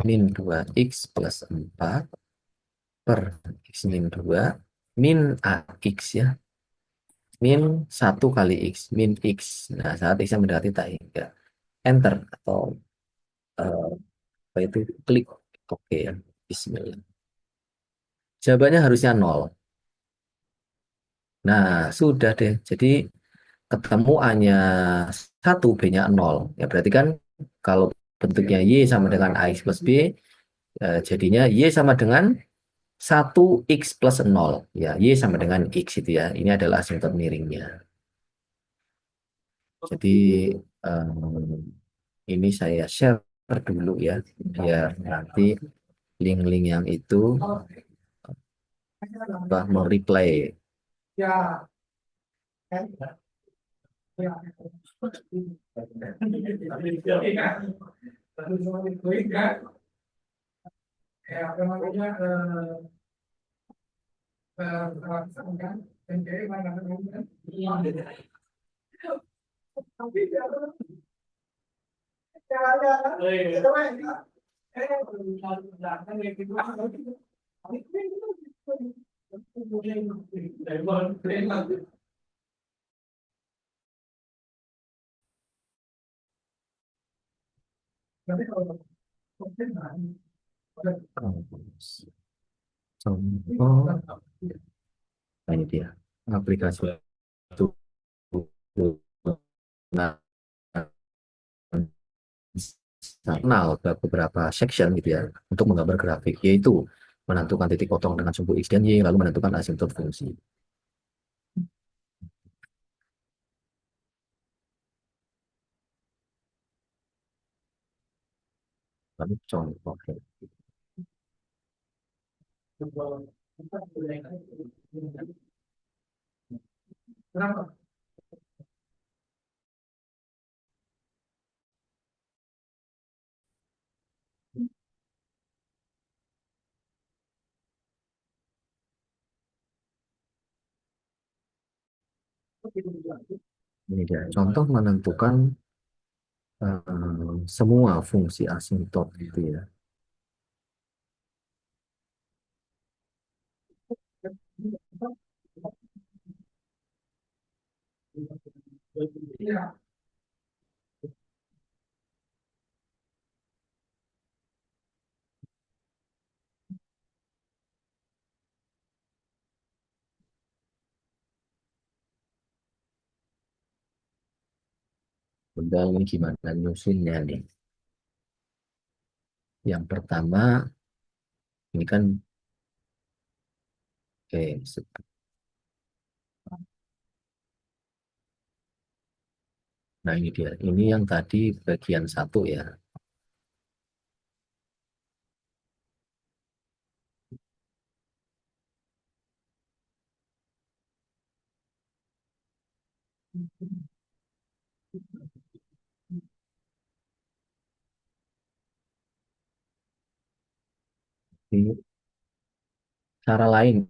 min 2x plus 4 per x min 2 min ax ya. Min 1 kali x. Min x. Nah, saat x-nya mendekati tak hingga. Enter atau eh, apa itu? Klik. Oke ya. Bismillah. Jawabannya harusnya 0. Nah, sudah deh. Jadi ketemu A-nya 1, B-nya 0. Ya berarti kan kalau bentuknya Y sama dengan AX plus B, jadinya Y sama dengan 1X plus 0. Ya, Y sama dengan X itu ya. Ini adalah asimtot miringnya. Jadi ini saya share dulu ya. Biar nanti link-link yang itu mau-reply. Contoh, nah ini dia aplikasi itu. Nah, kenal beberapa section gitu ya untuk menggambar grafik, yaitu menentukan titik potong dengan sumbu X dan Y, lalu menentukan asimtot fungsi. Lalu contoh. Ini dia contoh menentukan semua fungsi asimtot gitu ya. Udah ini gimana nyusunnya nih? Yang pertama ini kan oke, nah ini dia. Ini yang tadi bagian satu ya. Ini cara lain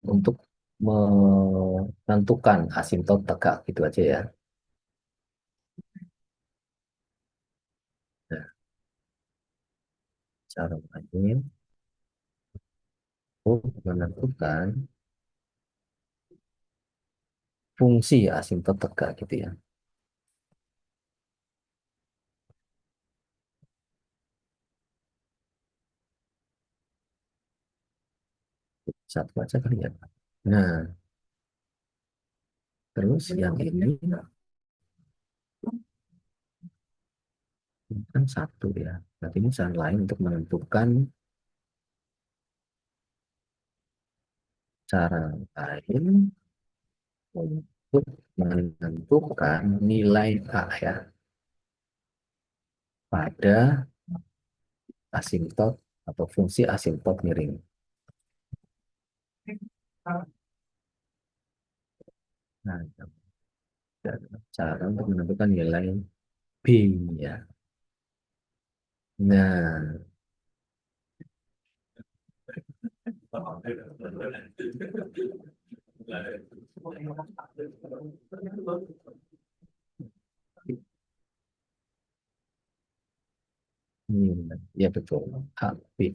untuk menentukan asimtot tegak gitu aja ya. Nah, cara lain untuk menentukan fungsi asimtot tegak gitu ya. Satu aja kali ya. Nah, terus yang ini kan satu ya. Berarti ini cara lain untuk menentukan cara lain untuk menentukan nilai A ya pada asimtot atau fungsi asimtot miring. Nah, cara untuk menentukan nilai B ya. Nah, ya betul. A, B.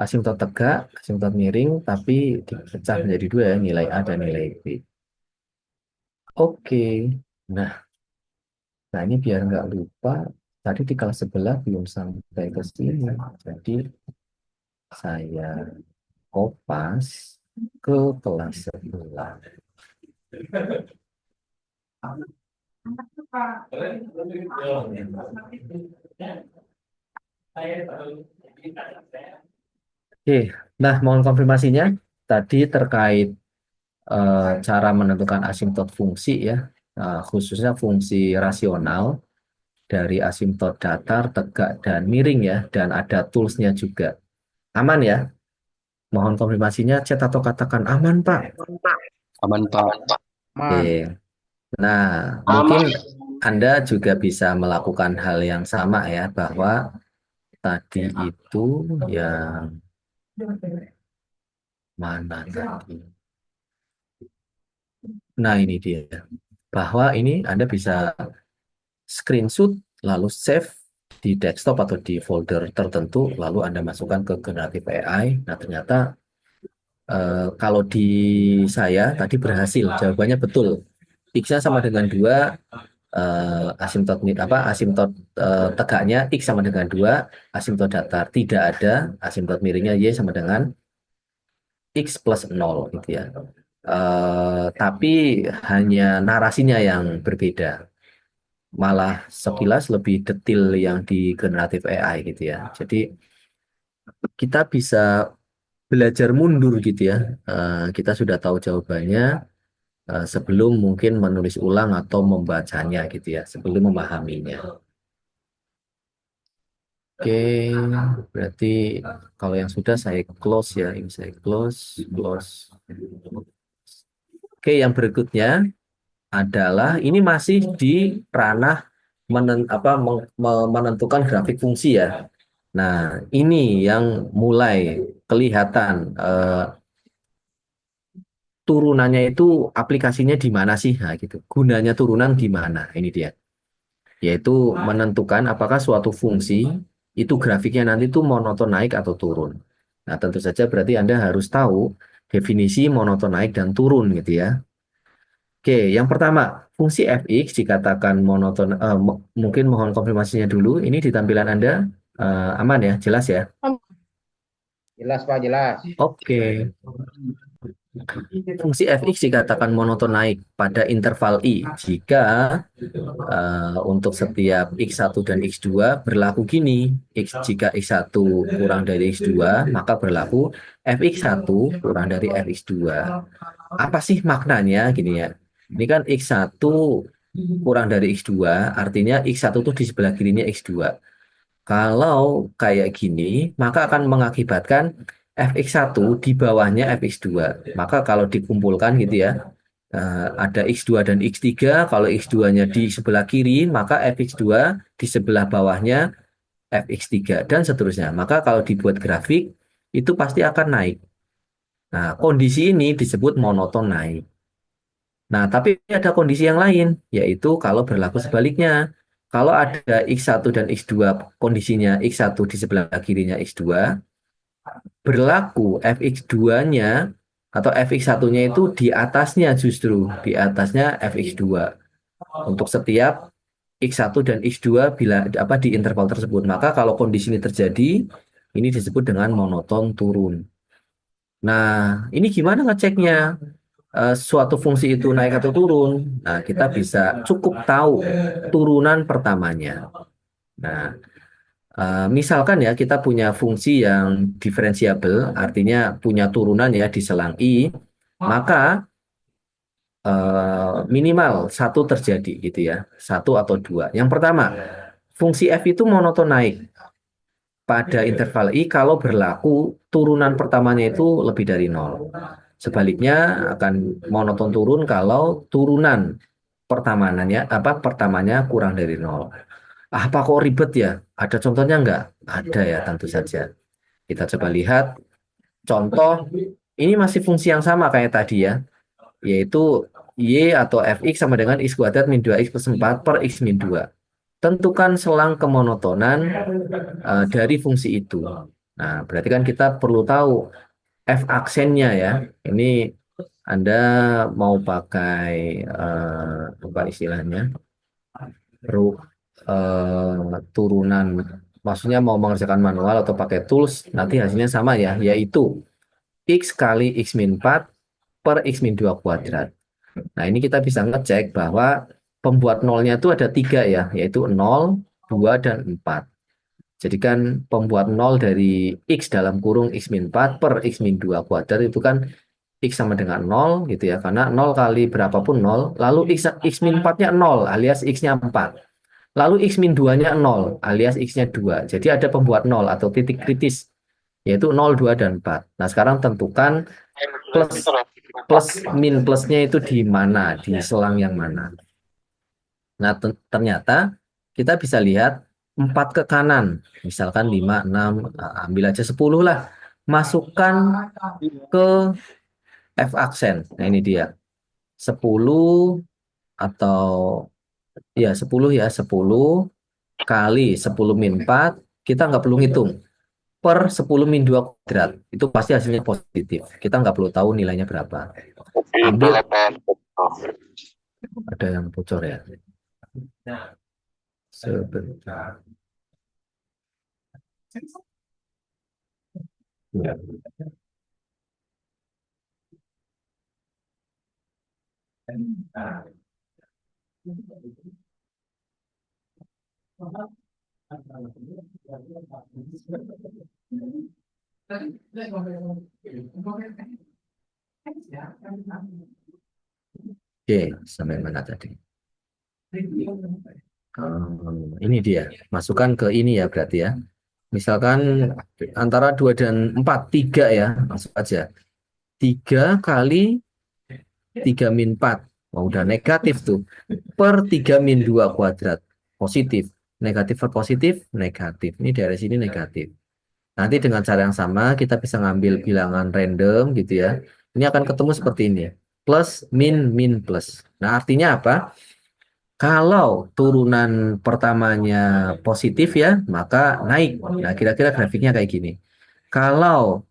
Asimtot tegak, asimtot miring, tapi dipecah menjadi dua ya, nilai A dan nilai B. Oke. Nah, ini biar nggak lupa, tadi di kelas sebelah belum sampai ke sini. Jadi saya kopas ke kelas sebelah. Oke, nah mohon konfirmasinya tadi terkait cara menentukan asimtot fungsi ya, khususnya fungsi rasional dari asimtot datar, tegak, dan miring ya, dan ada toolsnya juga. Aman ya? Mohon konfirmasinya chat atau katakan aman Pak. Aman, Pak. Oke, nah mungkin Anda juga bisa melakukan hal yang sama ya, bahwa tadi itu yang mana tadi? Nah ini dia, bahwa ini Anda bisa screenshot lalu save di desktop atau di folder tertentu, lalu Anda masukkan ke generatif AI. Nah ternyata kalau di saya tadi berhasil, jawabannya betul. X-nya sama dengan 2, asimtot asimtot tegaknya X sama dengan 2, asimtot datar tidak ada, asimtot miringnya Y sama dengan X plus 0 gitu ya. Tapi hanya narasinya yang berbeda. Malah sekilas lebih detail yang di generatif AI gitu ya. Jadi kita bisa belajar mundur gitu ya. Kita sudah tahu jawabannya sebelum mungkin menulis ulang atau membacanya gitu ya, sebelum memahaminya. Oke, berarti kalau yang sudah saya close ya, ini saya close. Oke, yang berikutnya adalah ini masih di ranah menentukan grafik fungsi ya. Nah, ini yang mulai kelihatan turunannya itu aplikasinya di mana sih? Nah, gitu. Gunanya turunan di mana? Ini dia. yaitu menentukan apakah suatu fungsi itu grafiknya nanti itu monoton naik atau turun. Nah, tentu saja berarti Anda harus tahu definisi monoton naik dan turun gitu ya. Oke, yang pertama, fungsi fx dikatakan monoton, mungkin mohon konfirmasinya dulu, ini di tampilan Anda aman ya, jelas ya? Jelas Pak, jelas. Oke, fungsi fx dikatakan monoton naik pada interval i jika untuk setiap x1 dan x2 berlaku gini. Jika x1 kurang dari x2, maka berlaku fx1 kurang dari fx2. Apa sih maknanya gini ya? Ini kan x1 kurang dari x2, artinya x1 itu di sebelah kirinya x2. Kalau kayak gini, maka akan mengakibatkan fx1 di bawahnya fx2. Maka kalau dikumpulkan gitu ya, ada x2 dan x3, kalau x2-nya di sebelah kiri, maka fx2 di sebelah bawahnya fx3, dan seterusnya. Maka kalau dibuat grafik, itu pasti akan naik. Nah, kondisi ini disebut monoton naik. Nah, tapi ada kondisi yang lain, yaitu kalau berlaku sebaliknya. Kalau ada X1 dan X2, kondisinya X1 di sebelah kirinya X2, berlaku fx2-nya atau fx1-nya itu di atasnya justru, di atasnya fx2. Untuk setiap X1 dan X2 bila apa di interval tersebut. Maka kalau kondisi ini terjadi, ini disebut dengan monoton turun. Nah, ini gimana ngeceknya? Suatu fungsi itu naik atau turun. Nah, kita bisa cukup tahu turunan pertamanya. Nah, misalkan ya kita punya fungsi yang diferensiabel, artinya punya turunan ya di selang i, maka minimal satu terjadi gitu ya, satu atau dua. Yang pertama, fungsi f itu monoton naik pada interval i kalau berlaku turunan pertamanya itu lebih dari nol. Sebaliknya akan monoton turun kalau turunan pertamanya kurang dari nol. Apa kok ribet ya? Ada contohnya nggak? Ada ya, tentu saja. Kita coba lihat contoh. Ini masih fungsi yang sama kayak tadi ya, yaitu y atau fx sama dengan x kuadrat min 2x plus 4 per x min 2. Tentukan selang kemonotonan dari fungsi itu. Nah, berarti kan kita perlu tahu f aksennya ya. Ini Anda mau pakai apa istilahnya? Turunan, maksudnya mau mengerjakan manual atau pakai tools, nanti hasilnya sama ya, yaitu x kali x min 4 per x min 2 kuadrat. Nah, ini kita bisa ngecek bahwa pembuat nolnya itu ada tiga ya, yaitu 0, 2, dan 4. Jadi kan pembuat nol dari x dalam kurung x min 4 per x min 2 kuadrat itu kan x sama dengan 0 gitu ya, karena 0 kali berapapun 0, lalu x min 4-nya 0 alias x-nya 4. Lalu x min 2-nya 0 alias x-nya 2. Jadi ada pembuat 0 atau titik kritis, yaitu 0, 2, dan 4. Nah, sekarang tentukan plus min plusnya itu di mana, di selang yang mana. Nah, ternyata kita bisa lihat 4 ke kanan, misalkan 5, 6, ambil aja 10 lah. Masukkan ke F aksen. Nah, ini dia. 10 atau ya 10 ya, 10 kali 10 min 4, kita nggak perlu ngitung. Per 10 min 2 kuadrat, itu pasti hasilnya positif. Kita nggak perlu tahu nilainya berapa. Ambil, ada yang bocor ya. Sebentar. Ya. Oke, sampai mana tadi? Ini dia, masukkan ke ini ya berarti ya. Misalkan antara 2 dan 4, 3 ya, masuk aja. 3 kali 3 min 4. Oh, udah negatif tuh. Per 3 min 2 kuadrat. Positif. Negatif per positif, negatif. Ini dari sini negatif. Nanti dengan cara yang sama, kita bisa ngambil bilangan random gitu ya. Ini akan ketemu seperti ini. Plus, min, min, plus. Nah, artinya apa? Kalau turunan pertamanya positif ya, maka naik. Nah, kira-kira grafiknya kayak gini. Kalau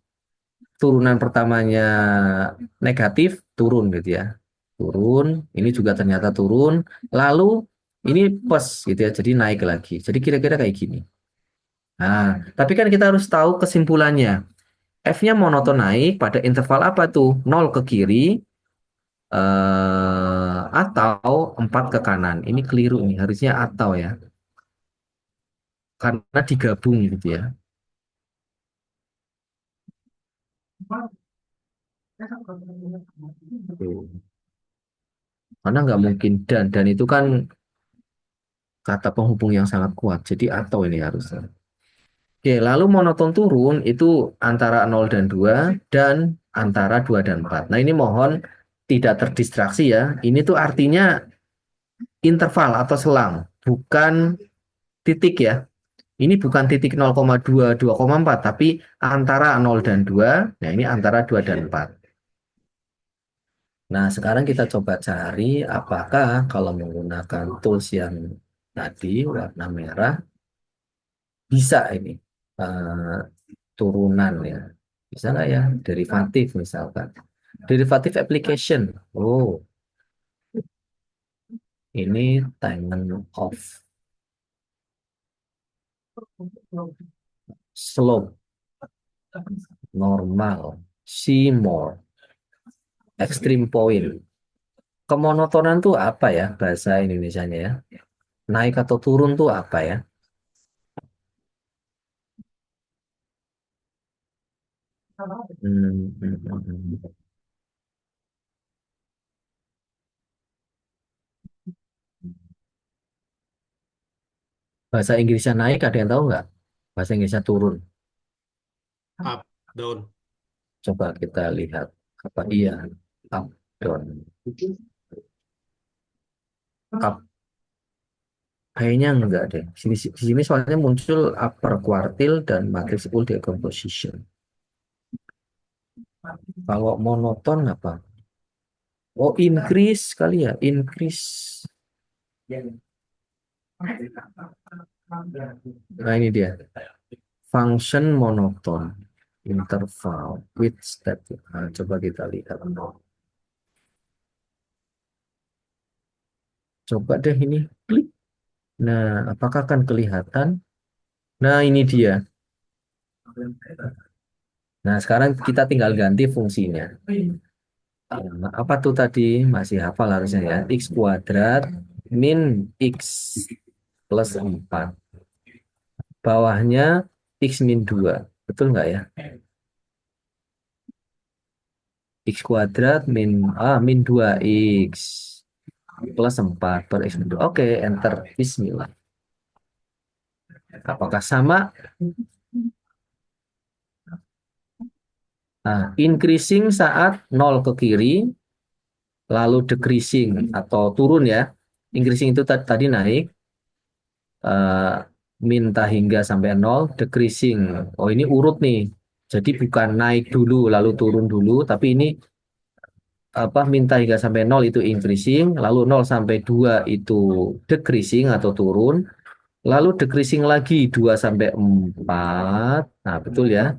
turunan pertamanya negatif, turun gitu ya. Turun, ini juga ternyata turun. Lalu ini plus gitu ya, jadi naik lagi. Jadi kira-kira kayak gini. Nah, tapi kan kita harus tahu kesimpulannya. F-nya monoton naik pada interval apa tuh? Nol ke kiri atau 4 ke kanan. Ini keliru nih, harusnya atau ya. Karena digabung gitu ya. Tuh. Karena nggak mungkin dan itu kan kata penghubung yang sangat kuat. Jadi atau ini harusnya. Oke, lalu monoton turun itu antara 0 dan 2 dan antara 2 dan 4. Nah, ini mohon tidak terdistraksi ya. Ini tuh artinya interval atau selang, bukan titik ya. Ini bukan titik 0,2, 2,4, tapi antara 0 dan 2. Nah, ini antara 2 dan 4. Nah, sekarang kita coba cari apakah kalau menggunakan tools yang tadi warna merah bisa ini eh, turunan ya. Bisa nggak ya? Derivatif misalkan. Derivatif application. Oh, ini time of slope, normal, Seymour, extreme point. Kemonotonan tuh apa ya bahasa Indonesianya ya? Naik atau turun tuh apa ya? Hmm. Bahasa Inggrisnya naik ada yang tahu nggak? Bahasa Inggrisnya turun. Up, down. Coba kita lihat apa iya up down up kayaknya enggak deh. Di sini soalnya muncul upper quartile dan matrix decomposition. Kalau monoton apa? Oh, increase kali ya, increase. Nah, ini dia. Function monoton interval with step. Nah, coba kita lihat. Coba deh ini klik. Nah, apakah akan kelihatan? Nah, ini dia. Nah, sekarang kita tinggal ganti fungsinya. Apa tuh tadi? Masih hafal harusnya ya. X kuadrat min X plus 4. Bawahnya X min 2. Betul nggak ya? X kuadrat min 2X plus 4 per X min 2. Oke, enter. Bismillah. Apakah sama? Nah, increasing saat 0 ke kiri, lalu decreasing atau turun ya. Increasing itu tadi naik, eh, minta hingga sampai 0, decreasing. Oh, ini urut nih. Jadi bukan naik dulu lalu turun dulu, tapi ini apa minta hingga sampai 0 itu increasing, lalu 0 sampai 2 itu decreasing atau turun, lalu decreasing lagi 2 sampai 4. Nah, betul ya.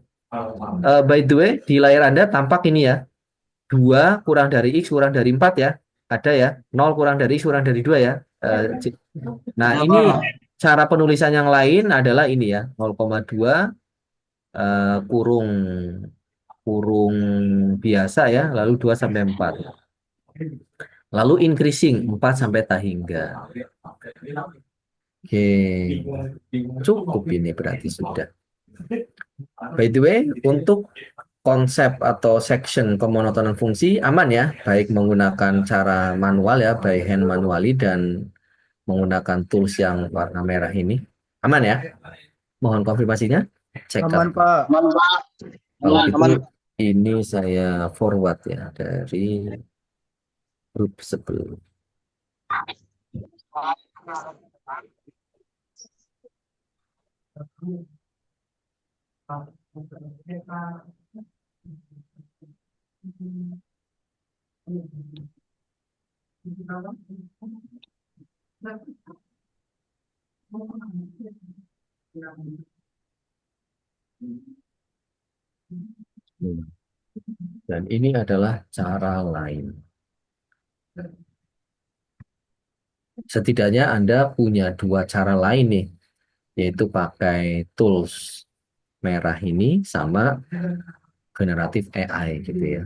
By the way, di layar Anda tampak ini ya. 2 kurang dari X kurang dari 4 ya. Ada ya. 0 kurang dari X kurang dari 2 ya. Nah, ini cara penulisan yang lain adalah ini ya. 0,2 kurung kurung biasa ya, lalu 2 sampai 4. Lalu increasing 4 sampai tak hingga. Oke, cukup ini berarti sudah. By the way, untuk konsep atau section pemonotonan fungsi aman ya, baik menggunakan cara manual ya, by hand manually dan menggunakan tools yang warna merah ini. Aman ya? Mohon konfirmasinya. Cek Aman, Pak. kalau gitu Aman. ini saya forward ya dari grup sebelum. Dan ini adalah cara lain. Setidaknya Anda punya dua cara lain nih, yaitu pakai tools merah ini sama generatif AI gitu ya.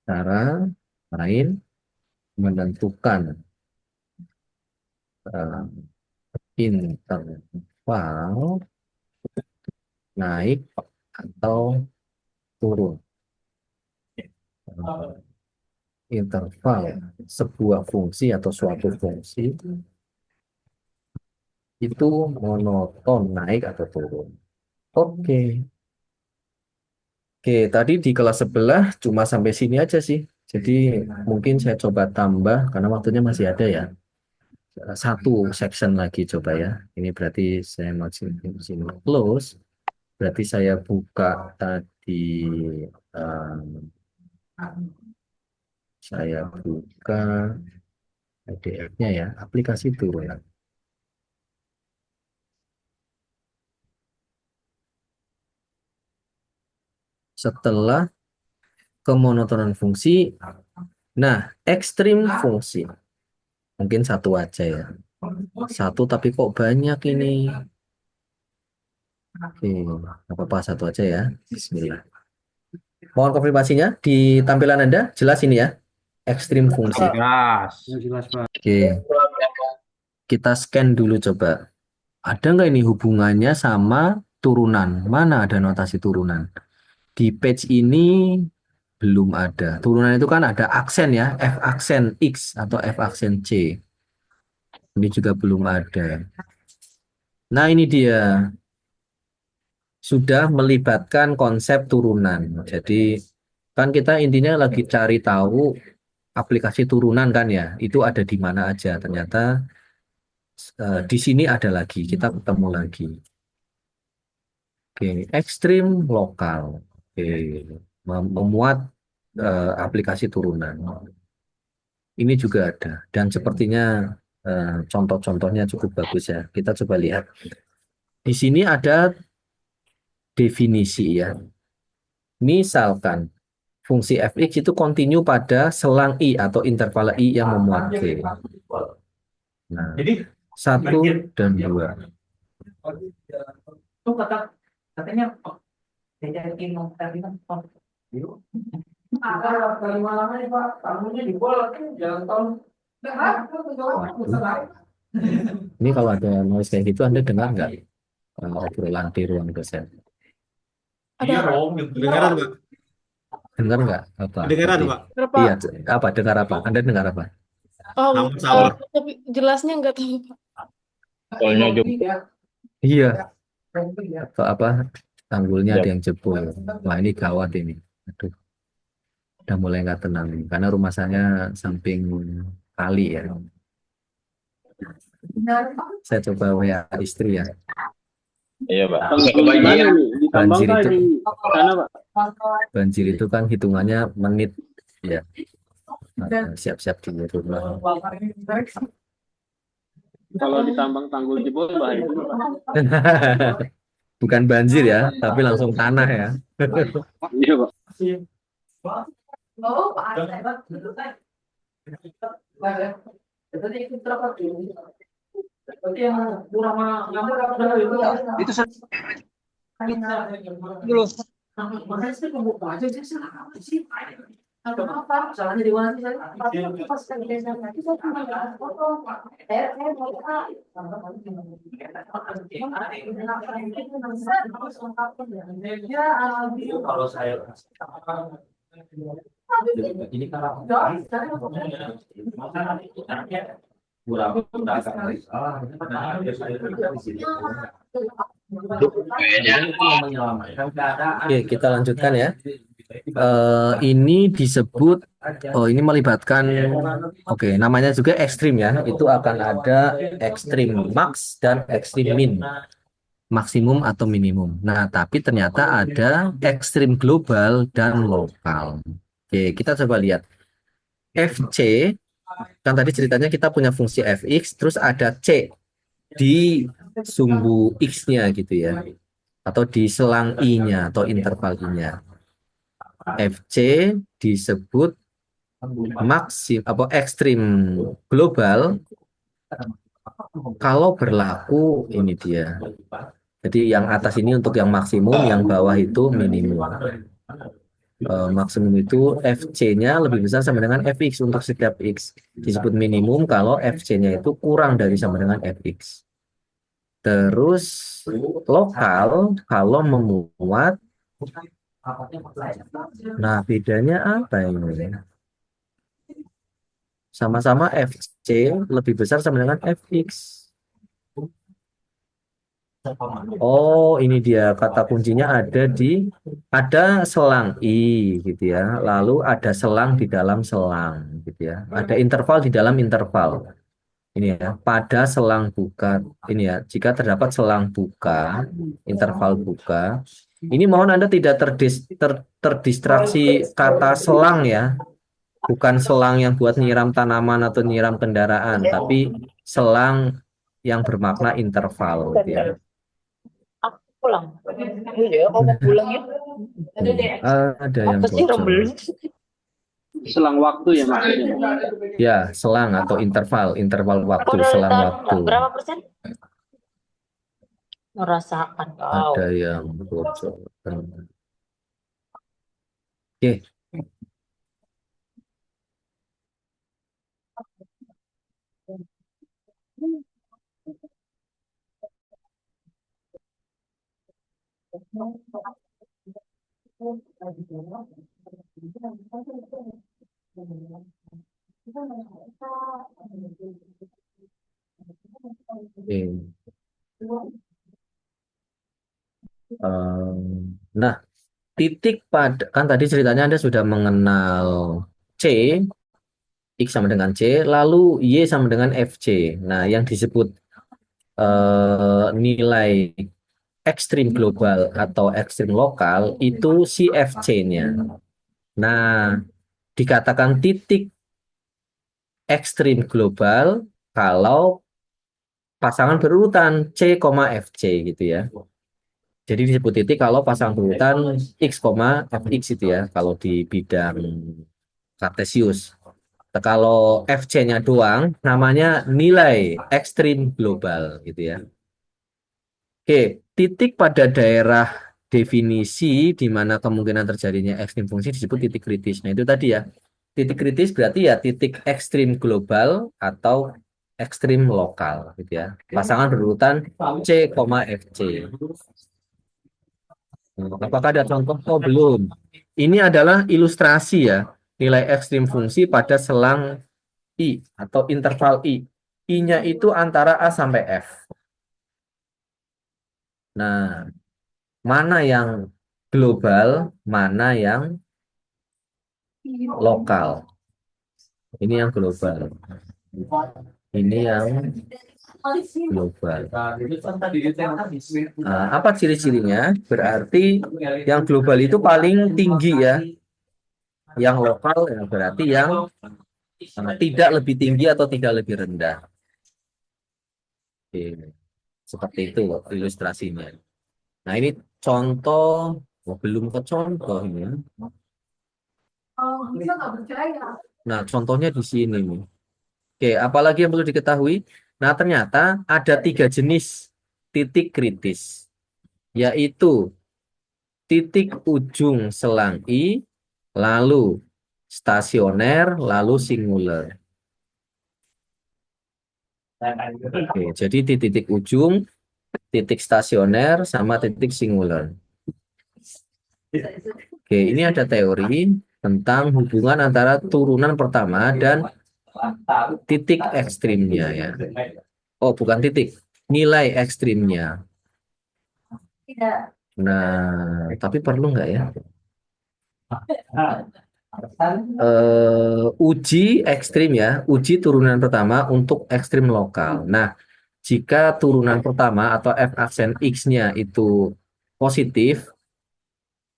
Cara lain menentukan interval naik atau turun. Interval sebuah fungsi atau suatu fungsi itu monoton naik atau turun. Oke. Oke, tadi di kelas sebelah cuma sampai sini aja sih. Jadi mungkin saya coba tambah karena waktunya masih ada ya. Satu section lagi coba ya. Ini berarti saya sini close. Berarti saya buka tadi um, saya buka PDF-nya ya, aplikasi turun. Setelah kemonotonan fungsi, nah ekstrim fungsi. Mungkin satu aja ya. Satu tapi kok banyak ini. Oke, nggak apa-apa satu aja ya. Bismillah. Mohon konfirmasinya di tampilan Anda jelas ini ya. Ekstrim fungsi. Jelas, Pak. Oke, kita scan dulu coba. Ada nggak ini hubungannya sama turunan? Mana ada notasi turunan? Di page ini belum ada. Turunan itu kan ada aksen ya, F aksen X atau F aksen C. Ini juga belum ada. Nah, ini dia. Sudah melibatkan konsep turunan. Jadi, kan kita intinya lagi cari tahu aplikasi turunan kan ya. Itu ada di mana aja. Ternyata di sini ada lagi. Kita ketemu lagi. Oke, ekstrim lokal. Oke, memuat aplikasi turunan. Ini juga ada. Dan sepertinya contoh-contohnya cukup bagus ya. Kita coba lihat. Di sini ada definisi ya. Misalkan fungsi fx itu kontinu pada selang i atau interval i yang memuat g. Nah, satu dan dua. Ini kalau ada noise kayak gitu, Anda dengar nggak obrolan di ruang dosen? Kedengaran, Pak? Dengar nggak? Apa? Kedengaran, Tadi? Pak? Berapa? Iya, apa? Dengar apa? Anda dengar apa? Oh, Sama. tapi jelasnya nggak tahu, Pak. Soalnya Iya. Atau apa? Tanggulnya ada yang jebol. Wah, ini gawat ini. Aduh, udah mulai nggak tenang ini. Karena rumah saya samping kali ya. Saya coba WA istri ya. iya, Pak. Kebagian. Banjir itu, banjir itu kan hitungannya menit ya. Nah, siap-siap di rumah. Kalau ditambang tanggul jebol bahaya. Bukan banjir ya, tapi langsung tanah ya. Iya, Pak. Itu Kalau saya ini kan Oke, kita lanjutkan ya. Ini disebut, ini melibatkan, oke, namanya juga ekstrim ya. Itu akan ada ekstrim max dan ekstrim min. maksimum atau minimum. Nah, tapi ternyata ada ekstrim global dan lokal. Oke, kita coba lihat. FC, kan tadi ceritanya kita punya fungsi fx, terus ada c di sumbu x-nya gitu ya, atau di selang i-nya atau interval i-nya. FC disebut maksim apa ekstrim global kalau berlaku ini dia. Jadi yang atas ini untuk yang maksimum, yang bawah itu minimum. Maksimum itu FC-nya lebih besar sama dengan Fx untuk setiap X. Disebut minimum kalau FC-nya itu kurang dari sama dengan Fx. Terus lokal kalau memuat, nah bedanya apa ini? Sama-sama FC lebih besar sama dengan Fx. Oh, ini dia kata kuncinya ada selang i gitu ya. Lalu ada selang di dalam selang gitu ya. Ada interval di dalam interval. Ini ya, pada selang buka ini ya. Jika terdapat selang buka, interval buka. Ini mohon Anda tidak terdistraksi kata selang ya. Bukan selang yang buat nyiram tanaman atau nyiram kendaraan, tapi selang yang bermakna interval gitu ya. Aku pulang. Iya, kamu pulang ya? Ada yang Apa sih orang bocor. belum? Selang waktu ya maksudnya. Ya, selang atau interval waktu, Udah selang ditahan waktu. berapa persen? Merasakan kau. Ada yang bocor. Oke. Oke. Nah, titik pada kan tadi ceritanya Anda sudah mengenal C, X sama dengan C, lalu Y sama dengan FC. Nah, yang disebut nilai ekstrim global atau ekstrim lokal itu si FC-nya. Nah, dikatakan titik ekstrim global kalau pasangan berurutan C, FC gitu ya. Jadi disebut titik kalau pasangan berurutan X, Fx itu ya, kalau di bidang Kartesius. Kalau FC-nya doang, namanya nilai ekstrim global gitu ya. Oke, titik pada daerah definisi di mana kemungkinan terjadinya ekstrim fungsi disebut titik kritis. Nah itu tadi ya, titik kritis berarti ya titik ekstrim global atau ekstrim lokal gitu ya. Pasangan berurutan C, FC. Apakah ada contoh? Oh, belum. Ini adalah ilustrasi ya, nilai ekstrim fungsi pada selang I atau interval I. I-nya itu antara A sampai F. Nah, mana yang global, mana yang lokal. Ini yang global. Ini yang global. Nah, apa ciri-cirinya? Berarti yang global itu paling tinggi ya. Yang lokal ya berarti yang tidak lebih tinggi atau tidak lebih rendah. Oke. Seperti itu ilustrasinya. Nah ini contoh, belum ke contoh ini. Nah contohnya di sini nih. Oke, apalagi yang perlu diketahui? Nah ternyata ada 3 jenis titik kritis, yaitu titik ujung selang I, lalu stasioner, lalu singular. Oke, jadi di titik ujung, titik stasioner, sama titik singular. Oke, ini ada teori tentang hubungan antara turunan pertama dan titik ekstrimnya ya. Oh, bukan titik, nilai ekstrimnya. Nah, tapi perlu nggak ya? Uji ekstrim ya, uji turunan pertama untuk ekstrim lokal. Nah, Jika turunan pertama atau f aksen x-nya itu positif,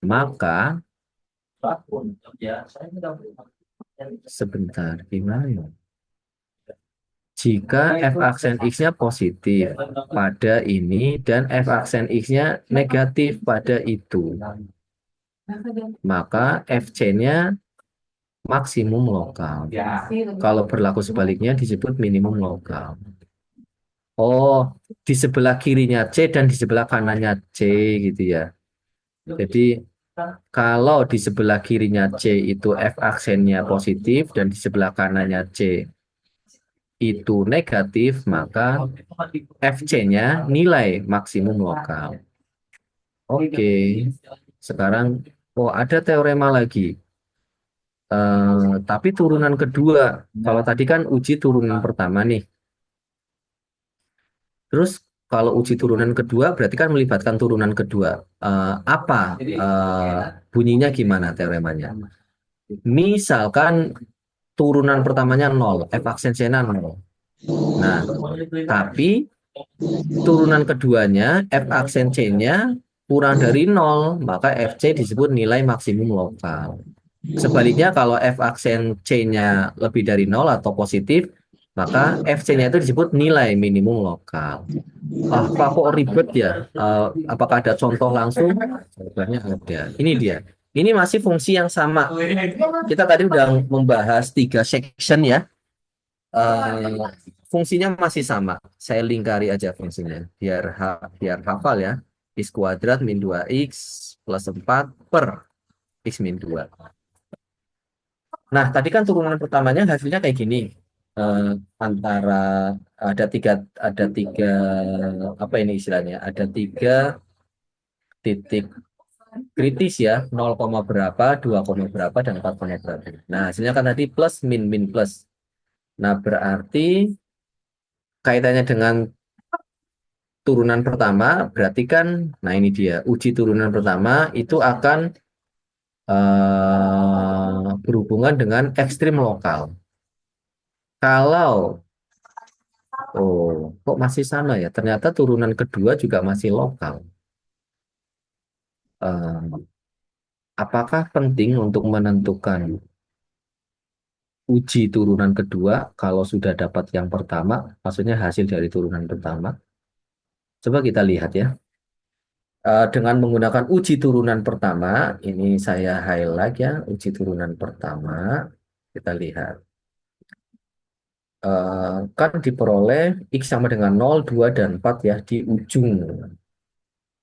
maka sebentar, gimana ya? Jika f aksen x-nya positif pada ini dan f aksen x-nya negatif pada itu, maka fc-nya maksimum lokal. Kalau berlaku sebaliknya disebut minimum lokal. Oh, di sebelah kirinya C dan di sebelah kanannya C gitu ya. Jadi kalau di sebelah kirinya C itu f aksennya positif dan di sebelah kanannya C itu negatif, maka FC-nya nilai maksimum lokal. Oke, sekarang ada teorema lagi. Tapi turunan kedua, kalau tadi kan uji turunan pertama nih. Terus kalau uji turunan kedua berarti kan melibatkan turunan kedua. Bunyinya gimana teoremanya? Misalkan turunan pertamanya 0, f aksen C-nya 0. Nah, tapi turunan keduanya f aksen C-nya kurang dari 0, maka FC disebut nilai maksimum lokal. Sebaliknya kalau f aksen C-nya lebih dari 0 atau positif, maka FC-nya itu disebut nilai minimum lokal. Pak, kok ribet ya? Apakah ada contoh langsung? Jawabannya ada. Ini dia. Ini masih fungsi yang sama. Kita tadi udah membahas 3 section ya. Fungsinya masih sama. Saya lingkari aja fungsinya. Biar hafal ya. X kuadrat min 2x plus 4 per x min 2. Nah, tadi kan turunan pertamanya hasilnya kayak gini. Antara ada tiga apa ini istilahnya? Ada 3 titik kritis ya, 0, berapa, 2, berapa, dan 4, berapa. Nah, hasilnya kan tadi plus, min, min, plus. Nah, berarti kaitannya dengan turunan pertama, berarti kan, nah ini dia, uji turunan pertama itu akan berhubungan dengan ekstrim lokal. Kalau, kok masih sama ya? Ternyata turunan kedua juga masih lokal. Apakah penting untuk menentukan uji turunan kedua kalau sudah dapat yang pertama, maksudnya hasil dari turunan pertama? Coba kita lihat ya. Dengan menggunakan uji turunan pertama, ini saya highlight ya, uji turunan pertama, kita lihat. Kan diperoleh X sama dengan 0, 2, dan 4 ya, di ujung.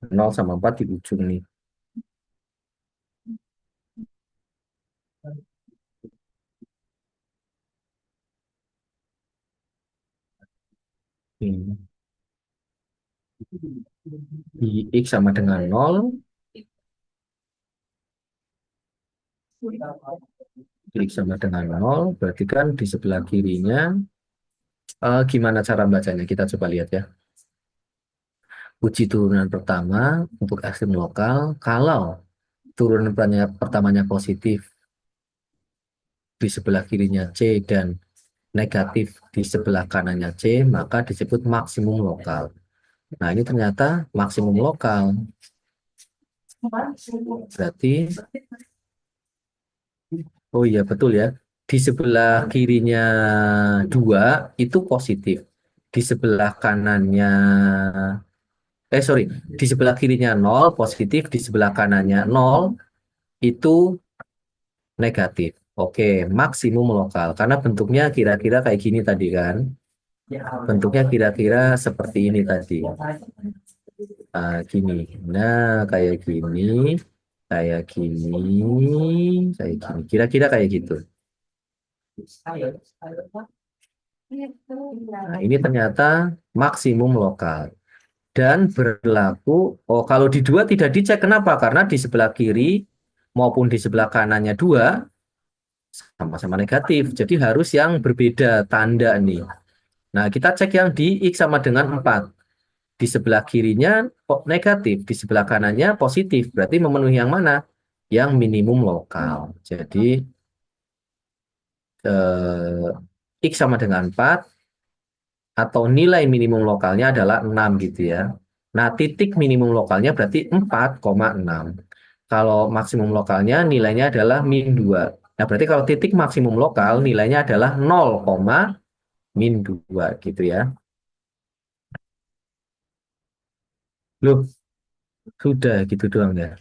0 sama 4 di ujung nih. Ini. Di X sama dengan 0, X sama dengan 0, berarti kan di sebelah kirinya, gimana cara bacanya? Kita coba lihat ya. Uji turunan pertama untuk ekstrim lokal, kalau turunan pertamanya positif di sebelah kirinya C dan negatif di sebelah kanannya C, maka disebut maksimum lokal. Nah, ini ternyata maksimum lokal. Berarti, oh iya betul ya, di sebelah kirinya 2 itu positif. Di sebelah kanannya, di sebelah kirinya 0 positif, di sebelah kanannya 0 itu negatif. Oke, maksimum lokal. Karena bentuknya kira-kira kayak gini tadi kan. Bentuknya kira-kira seperti ini tadi. Gini. Nah, kayak gini. Kayak gini. Kayak gini. Kira-kira kayak gitu. Nah, ini ternyata maksimum lokal. Dan berlaku, kalau di 2 tidak dicek. Kenapa? Karena di sebelah kiri maupun di sebelah kanannya 2 sama-sama negatif. Jadi harus yang berbeda tanda nih. Nah, kita cek yang di X sama dengan 4. Di sebelah kirinya negatif, di sebelah kanannya positif. Berarti memenuhi yang mana? Yang minimum lokal. Jadi, X sama dengan 4, atau nilai minimum lokalnya adalah 6 gitu ya. Nah, titik minimum lokalnya berarti 4,6. Kalau maksimum lokalnya nilainya adalah min 2. Nah, berarti kalau titik maksimum lokal nilainya adalah 0, min 2 gitu ya. Loh, sudah gitu doang ya.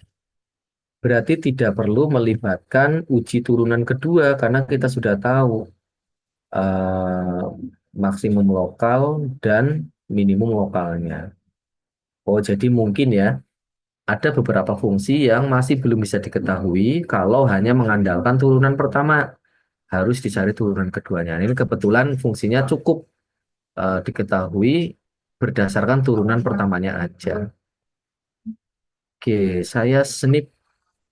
Berarti tidak perlu melibatkan uji turunan kedua karena kita sudah tahu eh, maksimum lokal dan minimum lokalnya. Oh, jadi mungkin ya ada beberapa fungsi yang masih belum bisa diketahui kalau hanya mengandalkan turunan pertama. Harus dicari turunan keduanya. Ini kebetulan fungsinya cukup diketahui berdasarkan turunan pertamanya aja. Oke, saya snip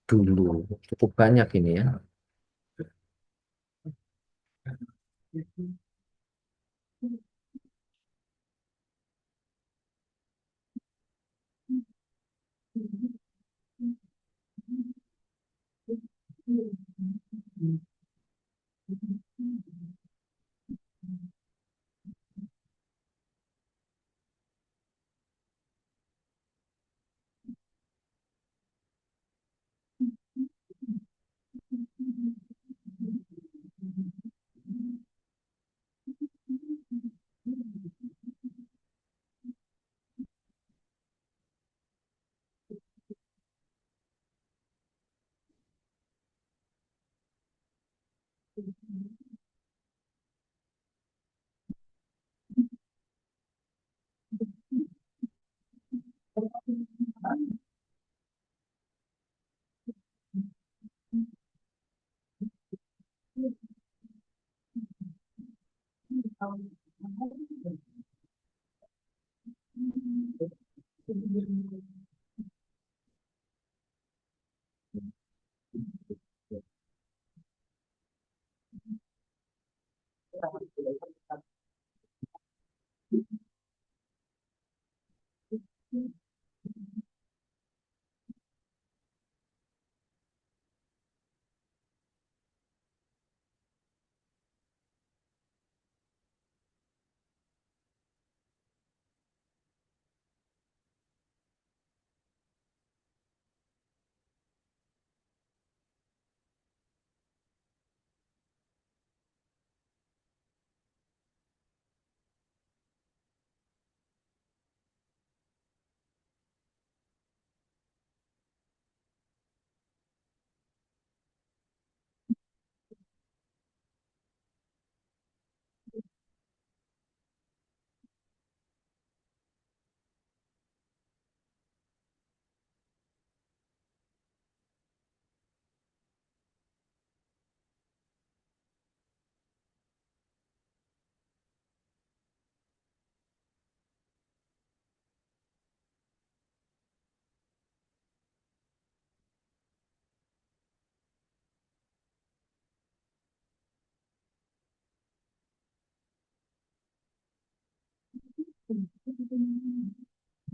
dulu. Cukup banyak ini ya.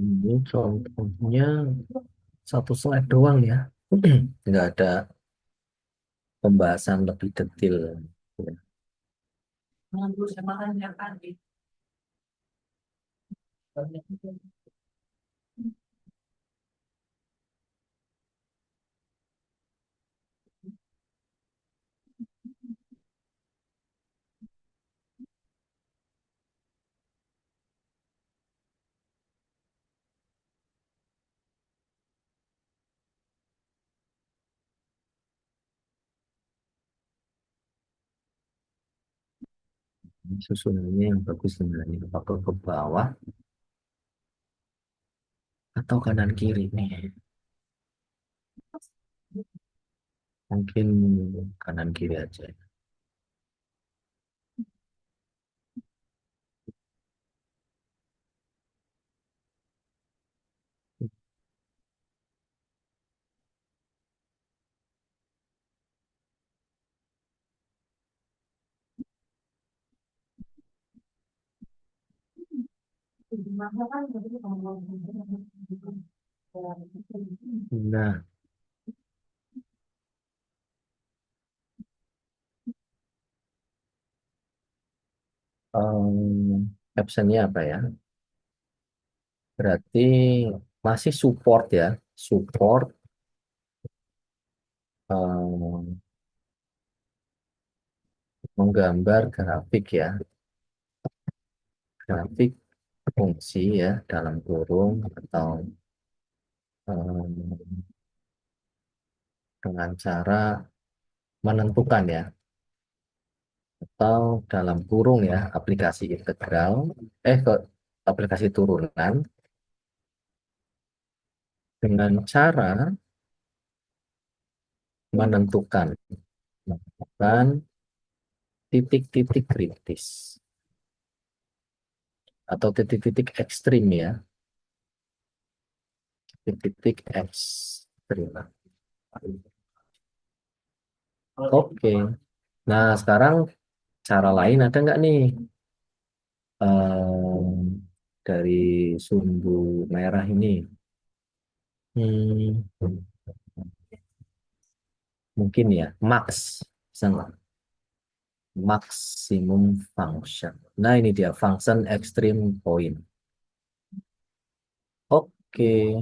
Ini contohnya satu slide doang ya. Nggak ada pembahasan lebih detail. Susunannya yang bagus sebenarnya. Apakah ke bawah atau kanan kiri nih? Mungkin kanan kiri aja. Nah, Captionnya apa ya? Berarti masih support ya, support eh, menggambar grafik ya, grafik fungsi ya dalam kurung atau eh, dengan cara menentukan ya, atau dalam kurung ya aplikasi integral ke aplikasi turunan dengan cara menentukan menentukan titik-titik kritis atau titik-titik ekstrim ya, titik-titik ekstrim. Oke, nah sekarang cara lain ada nggak nih? Dari sumbu merah ini? Hmm, mungkin ya, max, bisa nggak? Maximum function. Nah ini dia, function extreme point. Oke,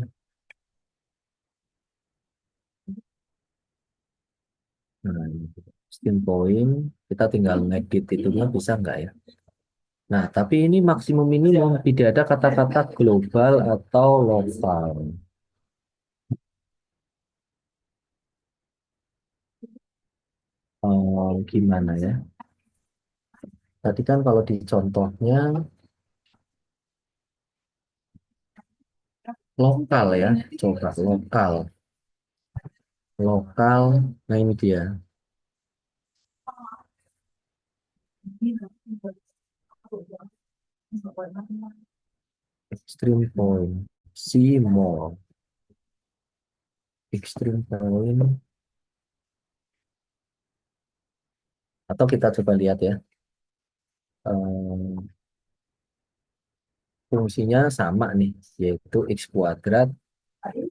nah ini extreme point, kita tinggal ngedit itunya bisa nggak ya? Nah, tapi ini maksimum minimum, tidak ada kata-kata global atau lokal. Gimana ya? Tadi kan kalau di contohnya lokal ya, coba lokal, lokal. Nah ini dia, extreme point, see more, extreme point. Atau kita coba lihat ya, eh, fungsinya sama nih, yaitu x kuadrat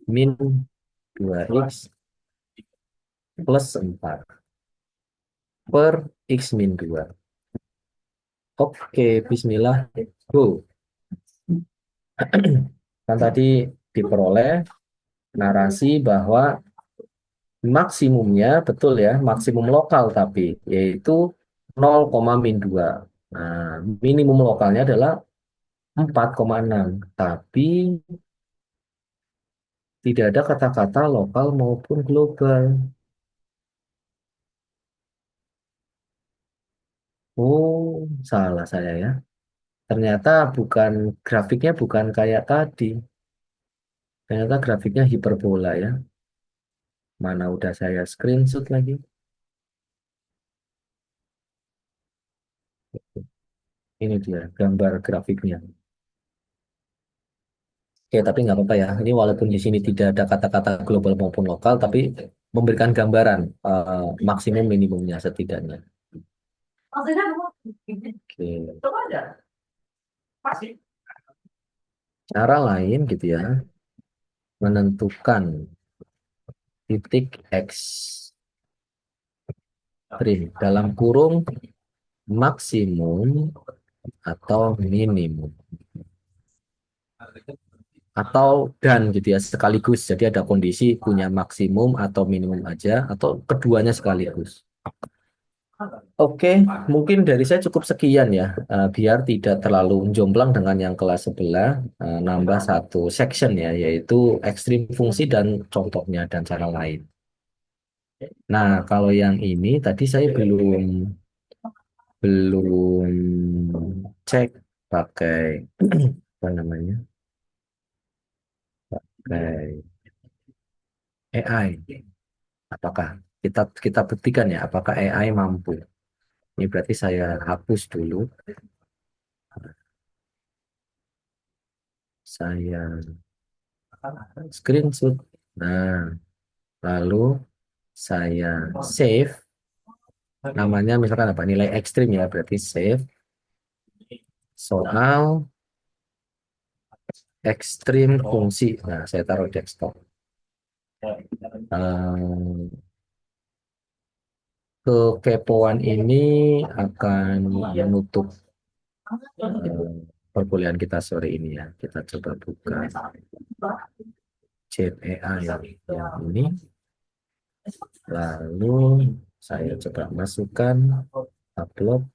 min 2x plus 4 per x min 2. Oke, bismillah, go. Kan tadi diperoleh narasi bahwa maksimumnya betul ya, maksimum lokal tapi yaitu 0,-2. Nah, minimum lokalnya adalah 4,6. Tapi tidak ada kata-kata lokal maupun global. Oh, salah saya ya. Ternyata bukan grafiknya bukan kayak tadi. Ternyata grafiknya hiperbola ya. Mana udah saya screenshot lagi. Ini dia gambar grafiknya. Oke, tapi nggak apa-apa ya. Ini walaupun di sini tidak ada kata-kata global maupun lokal, tapi memberikan gambaran maksimum minimumnya setidaknya. Oke. Cara lain gitu ya, menentukan titik X trim dalam kurung maksimum atau minimum. Atau dan gitu ya sekaligus. Jadi ada kondisi punya maksimum atau minimum aja atau keduanya sekaligus. Oke, mungkin dari saya cukup sekian ya, biar tidak terlalu jomplang dengan yang kelas sebelah, nambah satu section ya, yaitu ekstrim fungsi dan contohnya dan cara lain. Nah, kalau yang ini tadi saya belum belum cek pakai apa namanya, pakai AI. Apakah kita kita buktikan ya, apakah AI mampu? Ini berarti saya hapus dulu, saya screenshot. Nah, lalu saya save. Namanya misalkan apa? Nilai ekstrim ya, berarti save soal ekstrim fungsi. Nah, saya taruh desktop. Eh, Kekepoan ini akan menutup perkuliahan kita sore ini ya. Kita coba buka chat AI yang ini. Lalu saya coba masukkan upload.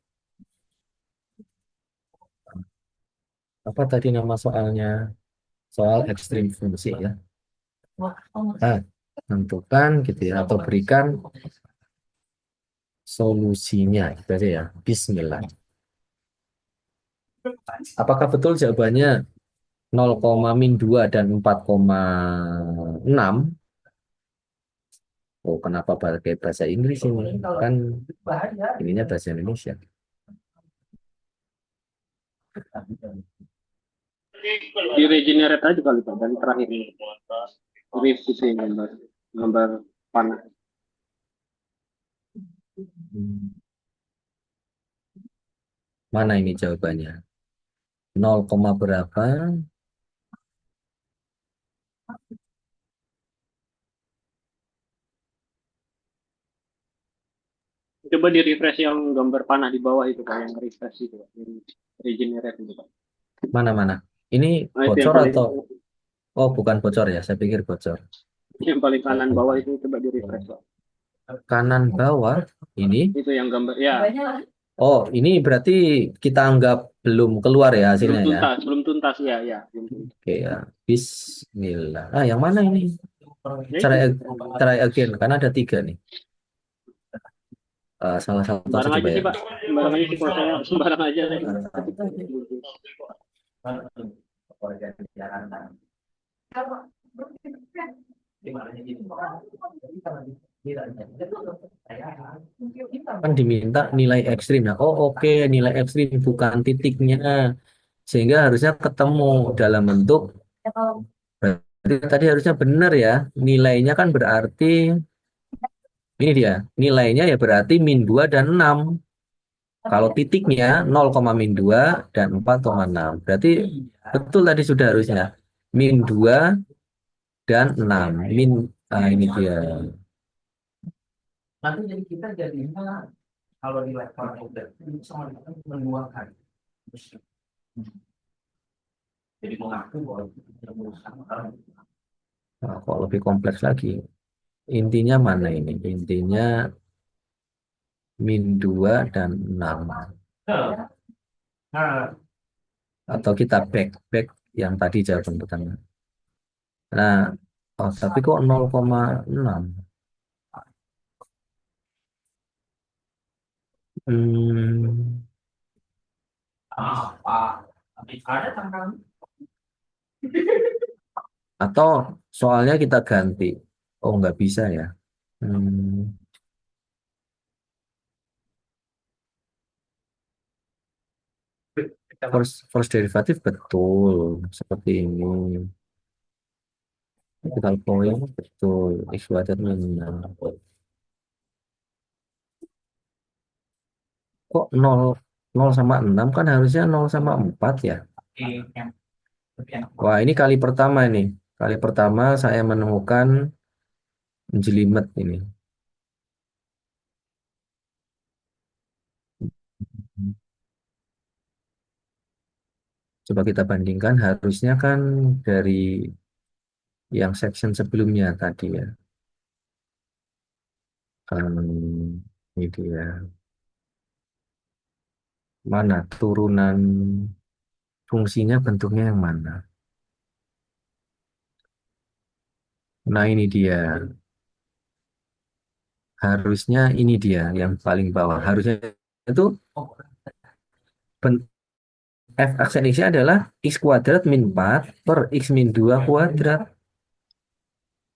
Apa tadi nama soalnya? Soal ekstrim fungsi ya. Nah, tentukan gitu ya, atau berikan solusinya gitu aja ya. Bismillah. Apakah betul jawabannya 0,-2 dan 4,6? Oh, kenapa pakai bahasa Inggris ini? Kan ininya bahasa Indonesia. Di regenerate aja kali Pak, dari terakhir ini. Brief itu yang gambar panah. Mana ini jawabannya? 0, berapa? Coba di refresh yang gambar panah di bawah itu Pak, yang refresh itu Pak, yang regenerate itu Pak. Mana? Ini Nah, itu bocor atau? Oh, bukan bocor ya. Saya pikir bocor. yang paling kanan bawah itu coba di refresh Pak. Kanan bawah ini. Itu yang gambar ya. Oh, ini berarti kita anggap belum keluar ya hasilnya ya. Belum tuntas ya. Oke ya. Bismillah. Yang mana ini? Try again. Karena ada 3 nih. Salah satu Sembarang aja coba sih ya. Pak. Sembarang aja sih kalau saya sembarang aja. Kan diminta nilai ekstrimnya. Oh, oke, nilai ekstrim bukan titiknya. Sehingga harusnya ketemu dalam bentuk. Berarti tadi harusnya benar ya. Nilainya kan berarti ini dia. Nilainya ya berarti -2 dan 6. Kalau titiknya 0,-2 dan 4,6. Berarti betul tadi sudah harusnya. -2 dan 6. Ini dia. Nanti jadi kita jadinya kalau di level udah sama dengan menuangkan. Jadi mengaku bahwa kok lebih kompleks lagi. Intinya mana ini? Intinya -2 dan 6. Atau kita back yang tadi jawaban pertama. Nah, tapi kok 0,6? Atau soalnya kita ganti. Oh, nggak bisa ya. First derivative betul seperti ini. Critical point betul. X kuadrat -6. Kok 0 sama 6 kan harusnya 0 sama 4 ya. Wah, ini kali pertama ini. Kali pertama saya menemukan jelimet ini. Coba kita bandingkan, harusnya kan dari yang section sebelumnya tadi ya. Ini dia. Mana turunan fungsinya bentuknya yang mana? Nah, ini dia. Harusnya ini dia yang paling bawah. Harusnya itu f aksen x-nya adalah x kuadrat min 4 per x min 2 kuadrat.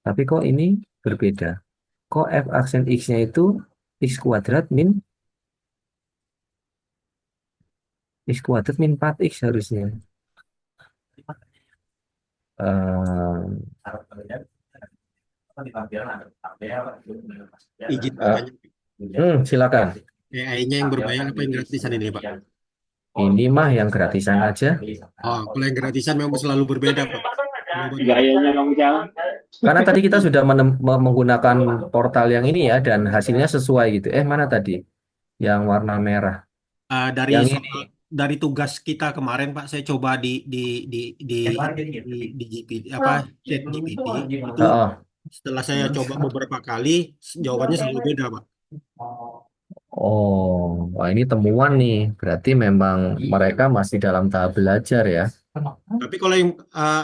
Tapi kok ini berbeda? Kok f aksen x-nya itu x kuadrat min 4x harusnya. Izin Silakan. AI-nya yang berbayar apa yang gratisan ini, Pak? Ini mah yang gratisan aja. Oh, kalau yang gratisan memang selalu berbeda, Pak. Gayanya kamu jalan. Karena tadi kita sudah menggunakan portal yang ini ya, dan hasilnya sesuai gitu. Mana tadi? Yang warna merah. Dari Yang soal, ini. dari tugas kita kemarin Pak, saya coba di di di GPT apa chat GPT itu Oh, setelah saya coba beberapa kali jawabannya selalu beda Pak. oh, wah ini temuan nih. Berarti memang mereka masih dalam tahap belajar ya. Tapi kalau yang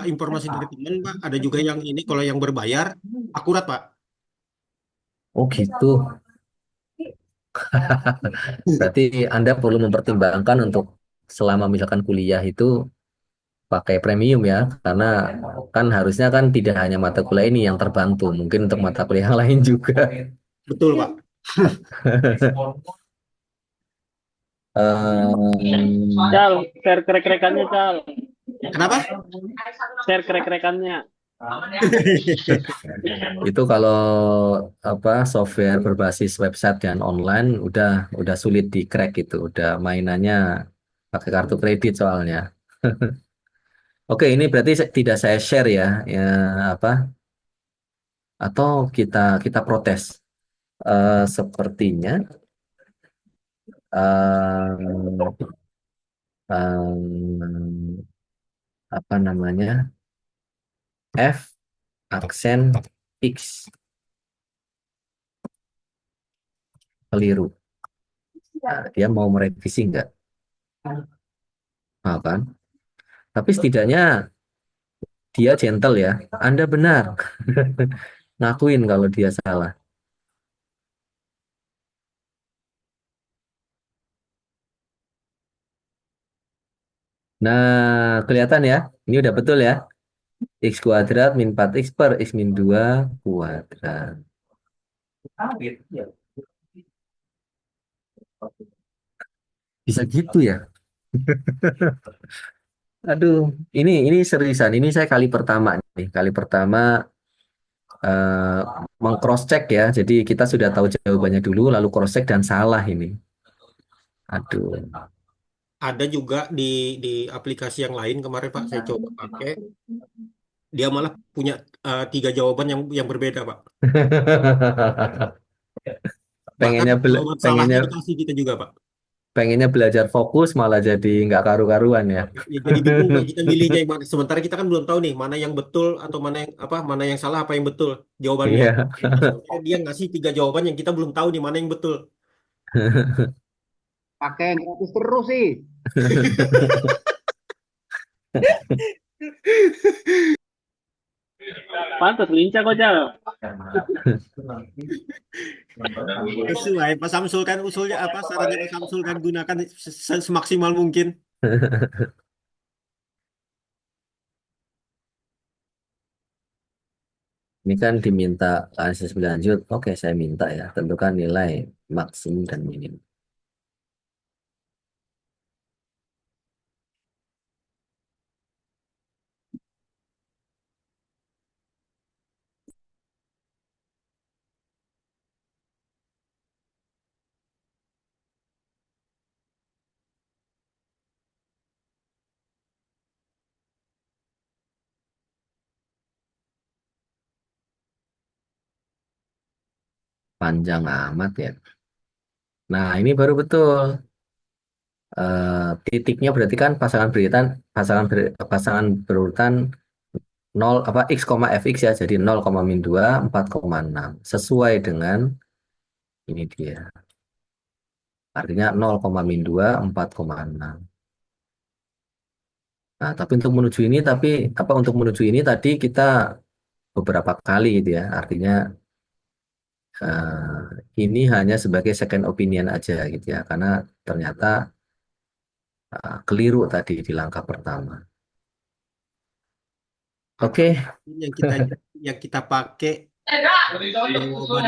informasi dari teman Pak, ada juga yang ini kalau yang berbayar akurat Pak. Oh gitu. Berarti Anda perlu mempertimbangkan untuk selama misalkan kuliah itu pakai premium ya, karena kan harusnya kan tidak hanya mata kuliah ini yang terbantu, mungkin untuk mata kuliah yang lain juga. Betul Pak. Cal, share krek-krekannya, Cal. Kenapa? Share krek-krekannya. Itu kalau apa software berbasis website dan online udah sulit di crack itu, udah mainannya pakai kartu kredit soalnya. Oke, ini berarti tidak saya share ya, ya apa? Atau kita kita protes. Sepertinya em, em, apa namanya F aksen X keliru. Nah, dia mau merevisi nggak? Mau kan? Tapi setidaknya dia gentle ya. Anda benar. Ngakuin kalau dia salah. Nah, kelihatan ya. Ini udah betul ya. X kuadrat min 4X per X min 2 kuadrat. Bisa gitu ya. Aduh, ini seriusan. Ini saya kali pertama nih. Kali pertama eh, meng-cross check ya. Jadi kita sudah tahu jawabannya dulu, lalu cross check dan salah ini. Aduh. Ada juga di aplikasi yang lain kemarin Pak saya coba pakai, dia malah punya tiga jawaban yang berbeda Pak. Bahkan pengennya bela- jawaban salahnya pengennya dikasih kita juga Pak. pengennya belajar fokus malah jadi nggak karu-karuan ya. Ya, jadi bingung Pak kita milihnya yang mana. Sementara kita kan belum tahu nih mana yang betul atau mana yang apa, mana yang salah apa yang betul jawabannya. Iya. Nah, sementara dia ngasih tiga jawaban yang kita belum tahu nih mana yang betul. Pakai yang gratis terus sih. Pantas lincah kok, Cal. Sesuai Pak Samsul kan usulnya apa, sarannya Pak Samsul kan gunakan semaksimal mungkin. Ini kan diminta analisis berlanjut. Oke, saya minta ya. Tentukan nilai maksimum dan minim. Panjang amat ya. Nah, ini baru betul. Titiknya berarti kan pasangan berurutan 0 apa x, fx ya. Jadi 0, min 2 4,6 sesuai dengan ini dia. Artinya 0, min 2 4,6. Nah, tapi untuk menuju ini tadi kita beberapa kali gitu ya. Artinya ini hanya sebagai second opinion aja gitu ya. Karena ternyata keliru tadi di langkah pertama. Atau Oke. yang kita pakai jawaban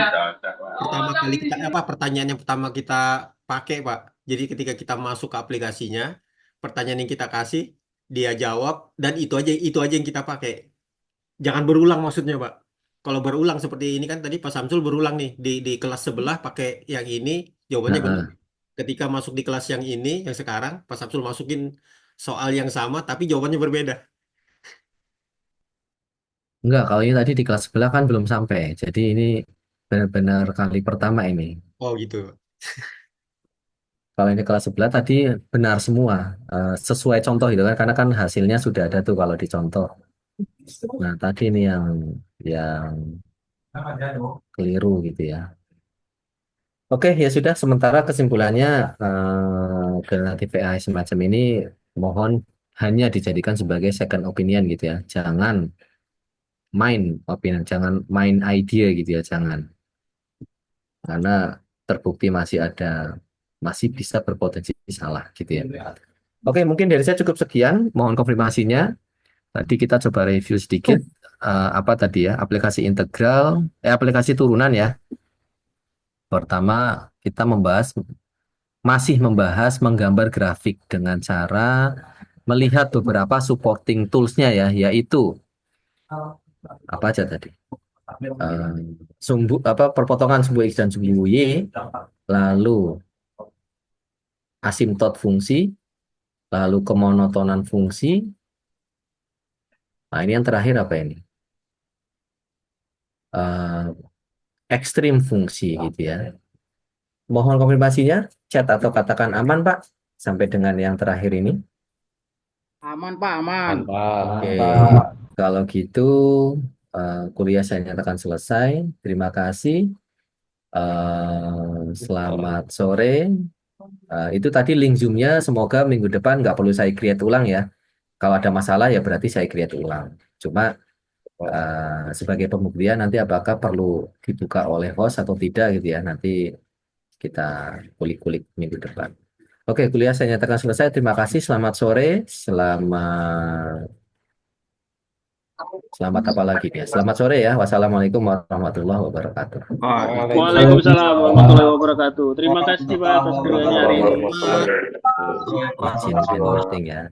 pertama kali kita apa, pertanyaan yang pertama kita pakai Pak. Jadi ketika kita masuk ke aplikasinya, pertanyaan yang kita kasih dia jawab dan itu aja yang kita pakai. Jangan berulang maksudnya Pak. Kalau berulang seperti ini kan tadi Pak Samsul berulang nih di kelas sebelah pakai yang ini jawabannya benar. Nah, Ketika masuk di kelas yang ini yang sekarang Pak Samsul masukin soal yang sama tapi jawabannya berbeda. enggak, kalau ini tadi di kelas sebelah kan belum sampai. Jadi ini benar-benar kali pertama ini. Oh gitu. Kalau ini kelas sebelah tadi benar semua, sesuai contoh gitu kan, karena kan hasilnya sudah ada tuh kalau dicontoh. Nah, tadi ini yang keliru gitu ya. Oke, ya sudah. Sementara kesimpulannya generatif AI semacam ini mohon hanya dijadikan sebagai second opinion gitu ya. Jangan main opinion, jangan main idea gitu ya, jangan. Karena terbukti masih bisa berpotensi salah gitu ya. Oke, mungkin dari saya cukup sekian. Mohon konfirmasinya. Tadi kita coba review sedikit apa tadi ya, aplikasi integral, aplikasi turunan ya. Pertama, kita masih membahas menggambar grafik dengan cara melihat beberapa supporting tools-nya ya, yaitu apa aja tadi? Perpotongan sumbu X dan sumbu Y, lalu asimtot fungsi, lalu kemonotonan fungsi. Nah, ini yang terakhir apa ini? Ekstrim fungsi gitu ya. Mohon konfirmasinya, chat atau katakan aman, Pak, sampai dengan yang terakhir ini. Aman Pak, aman. Oke, kalau gitu kuliah saya nyatakan selesai. Terima kasih. Selamat sore. Itu tadi link Zoom-nya. Semoga minggu depan nggak perlu saya create ulang ya. Kalau ada masalah ya berarti saya create ulang. Cuma sebagai pembuktian nanti apakah perlu dibuka oleh host atau tidak gitu ya. Nanti kita kulik-kulik minggu depan. Oke, kuliah saya nyatakan selesai. Terima kasih. Selamat sore. Selamat apa lagi ya? Selamat sore ya. Wassalamualaikum warahmatullahi wabarakatuh. Waalaikumsalam warahmatullahi wabarakatuh. Terima kasih Pak atas kuliahnya hari ini. Izin meeting ya.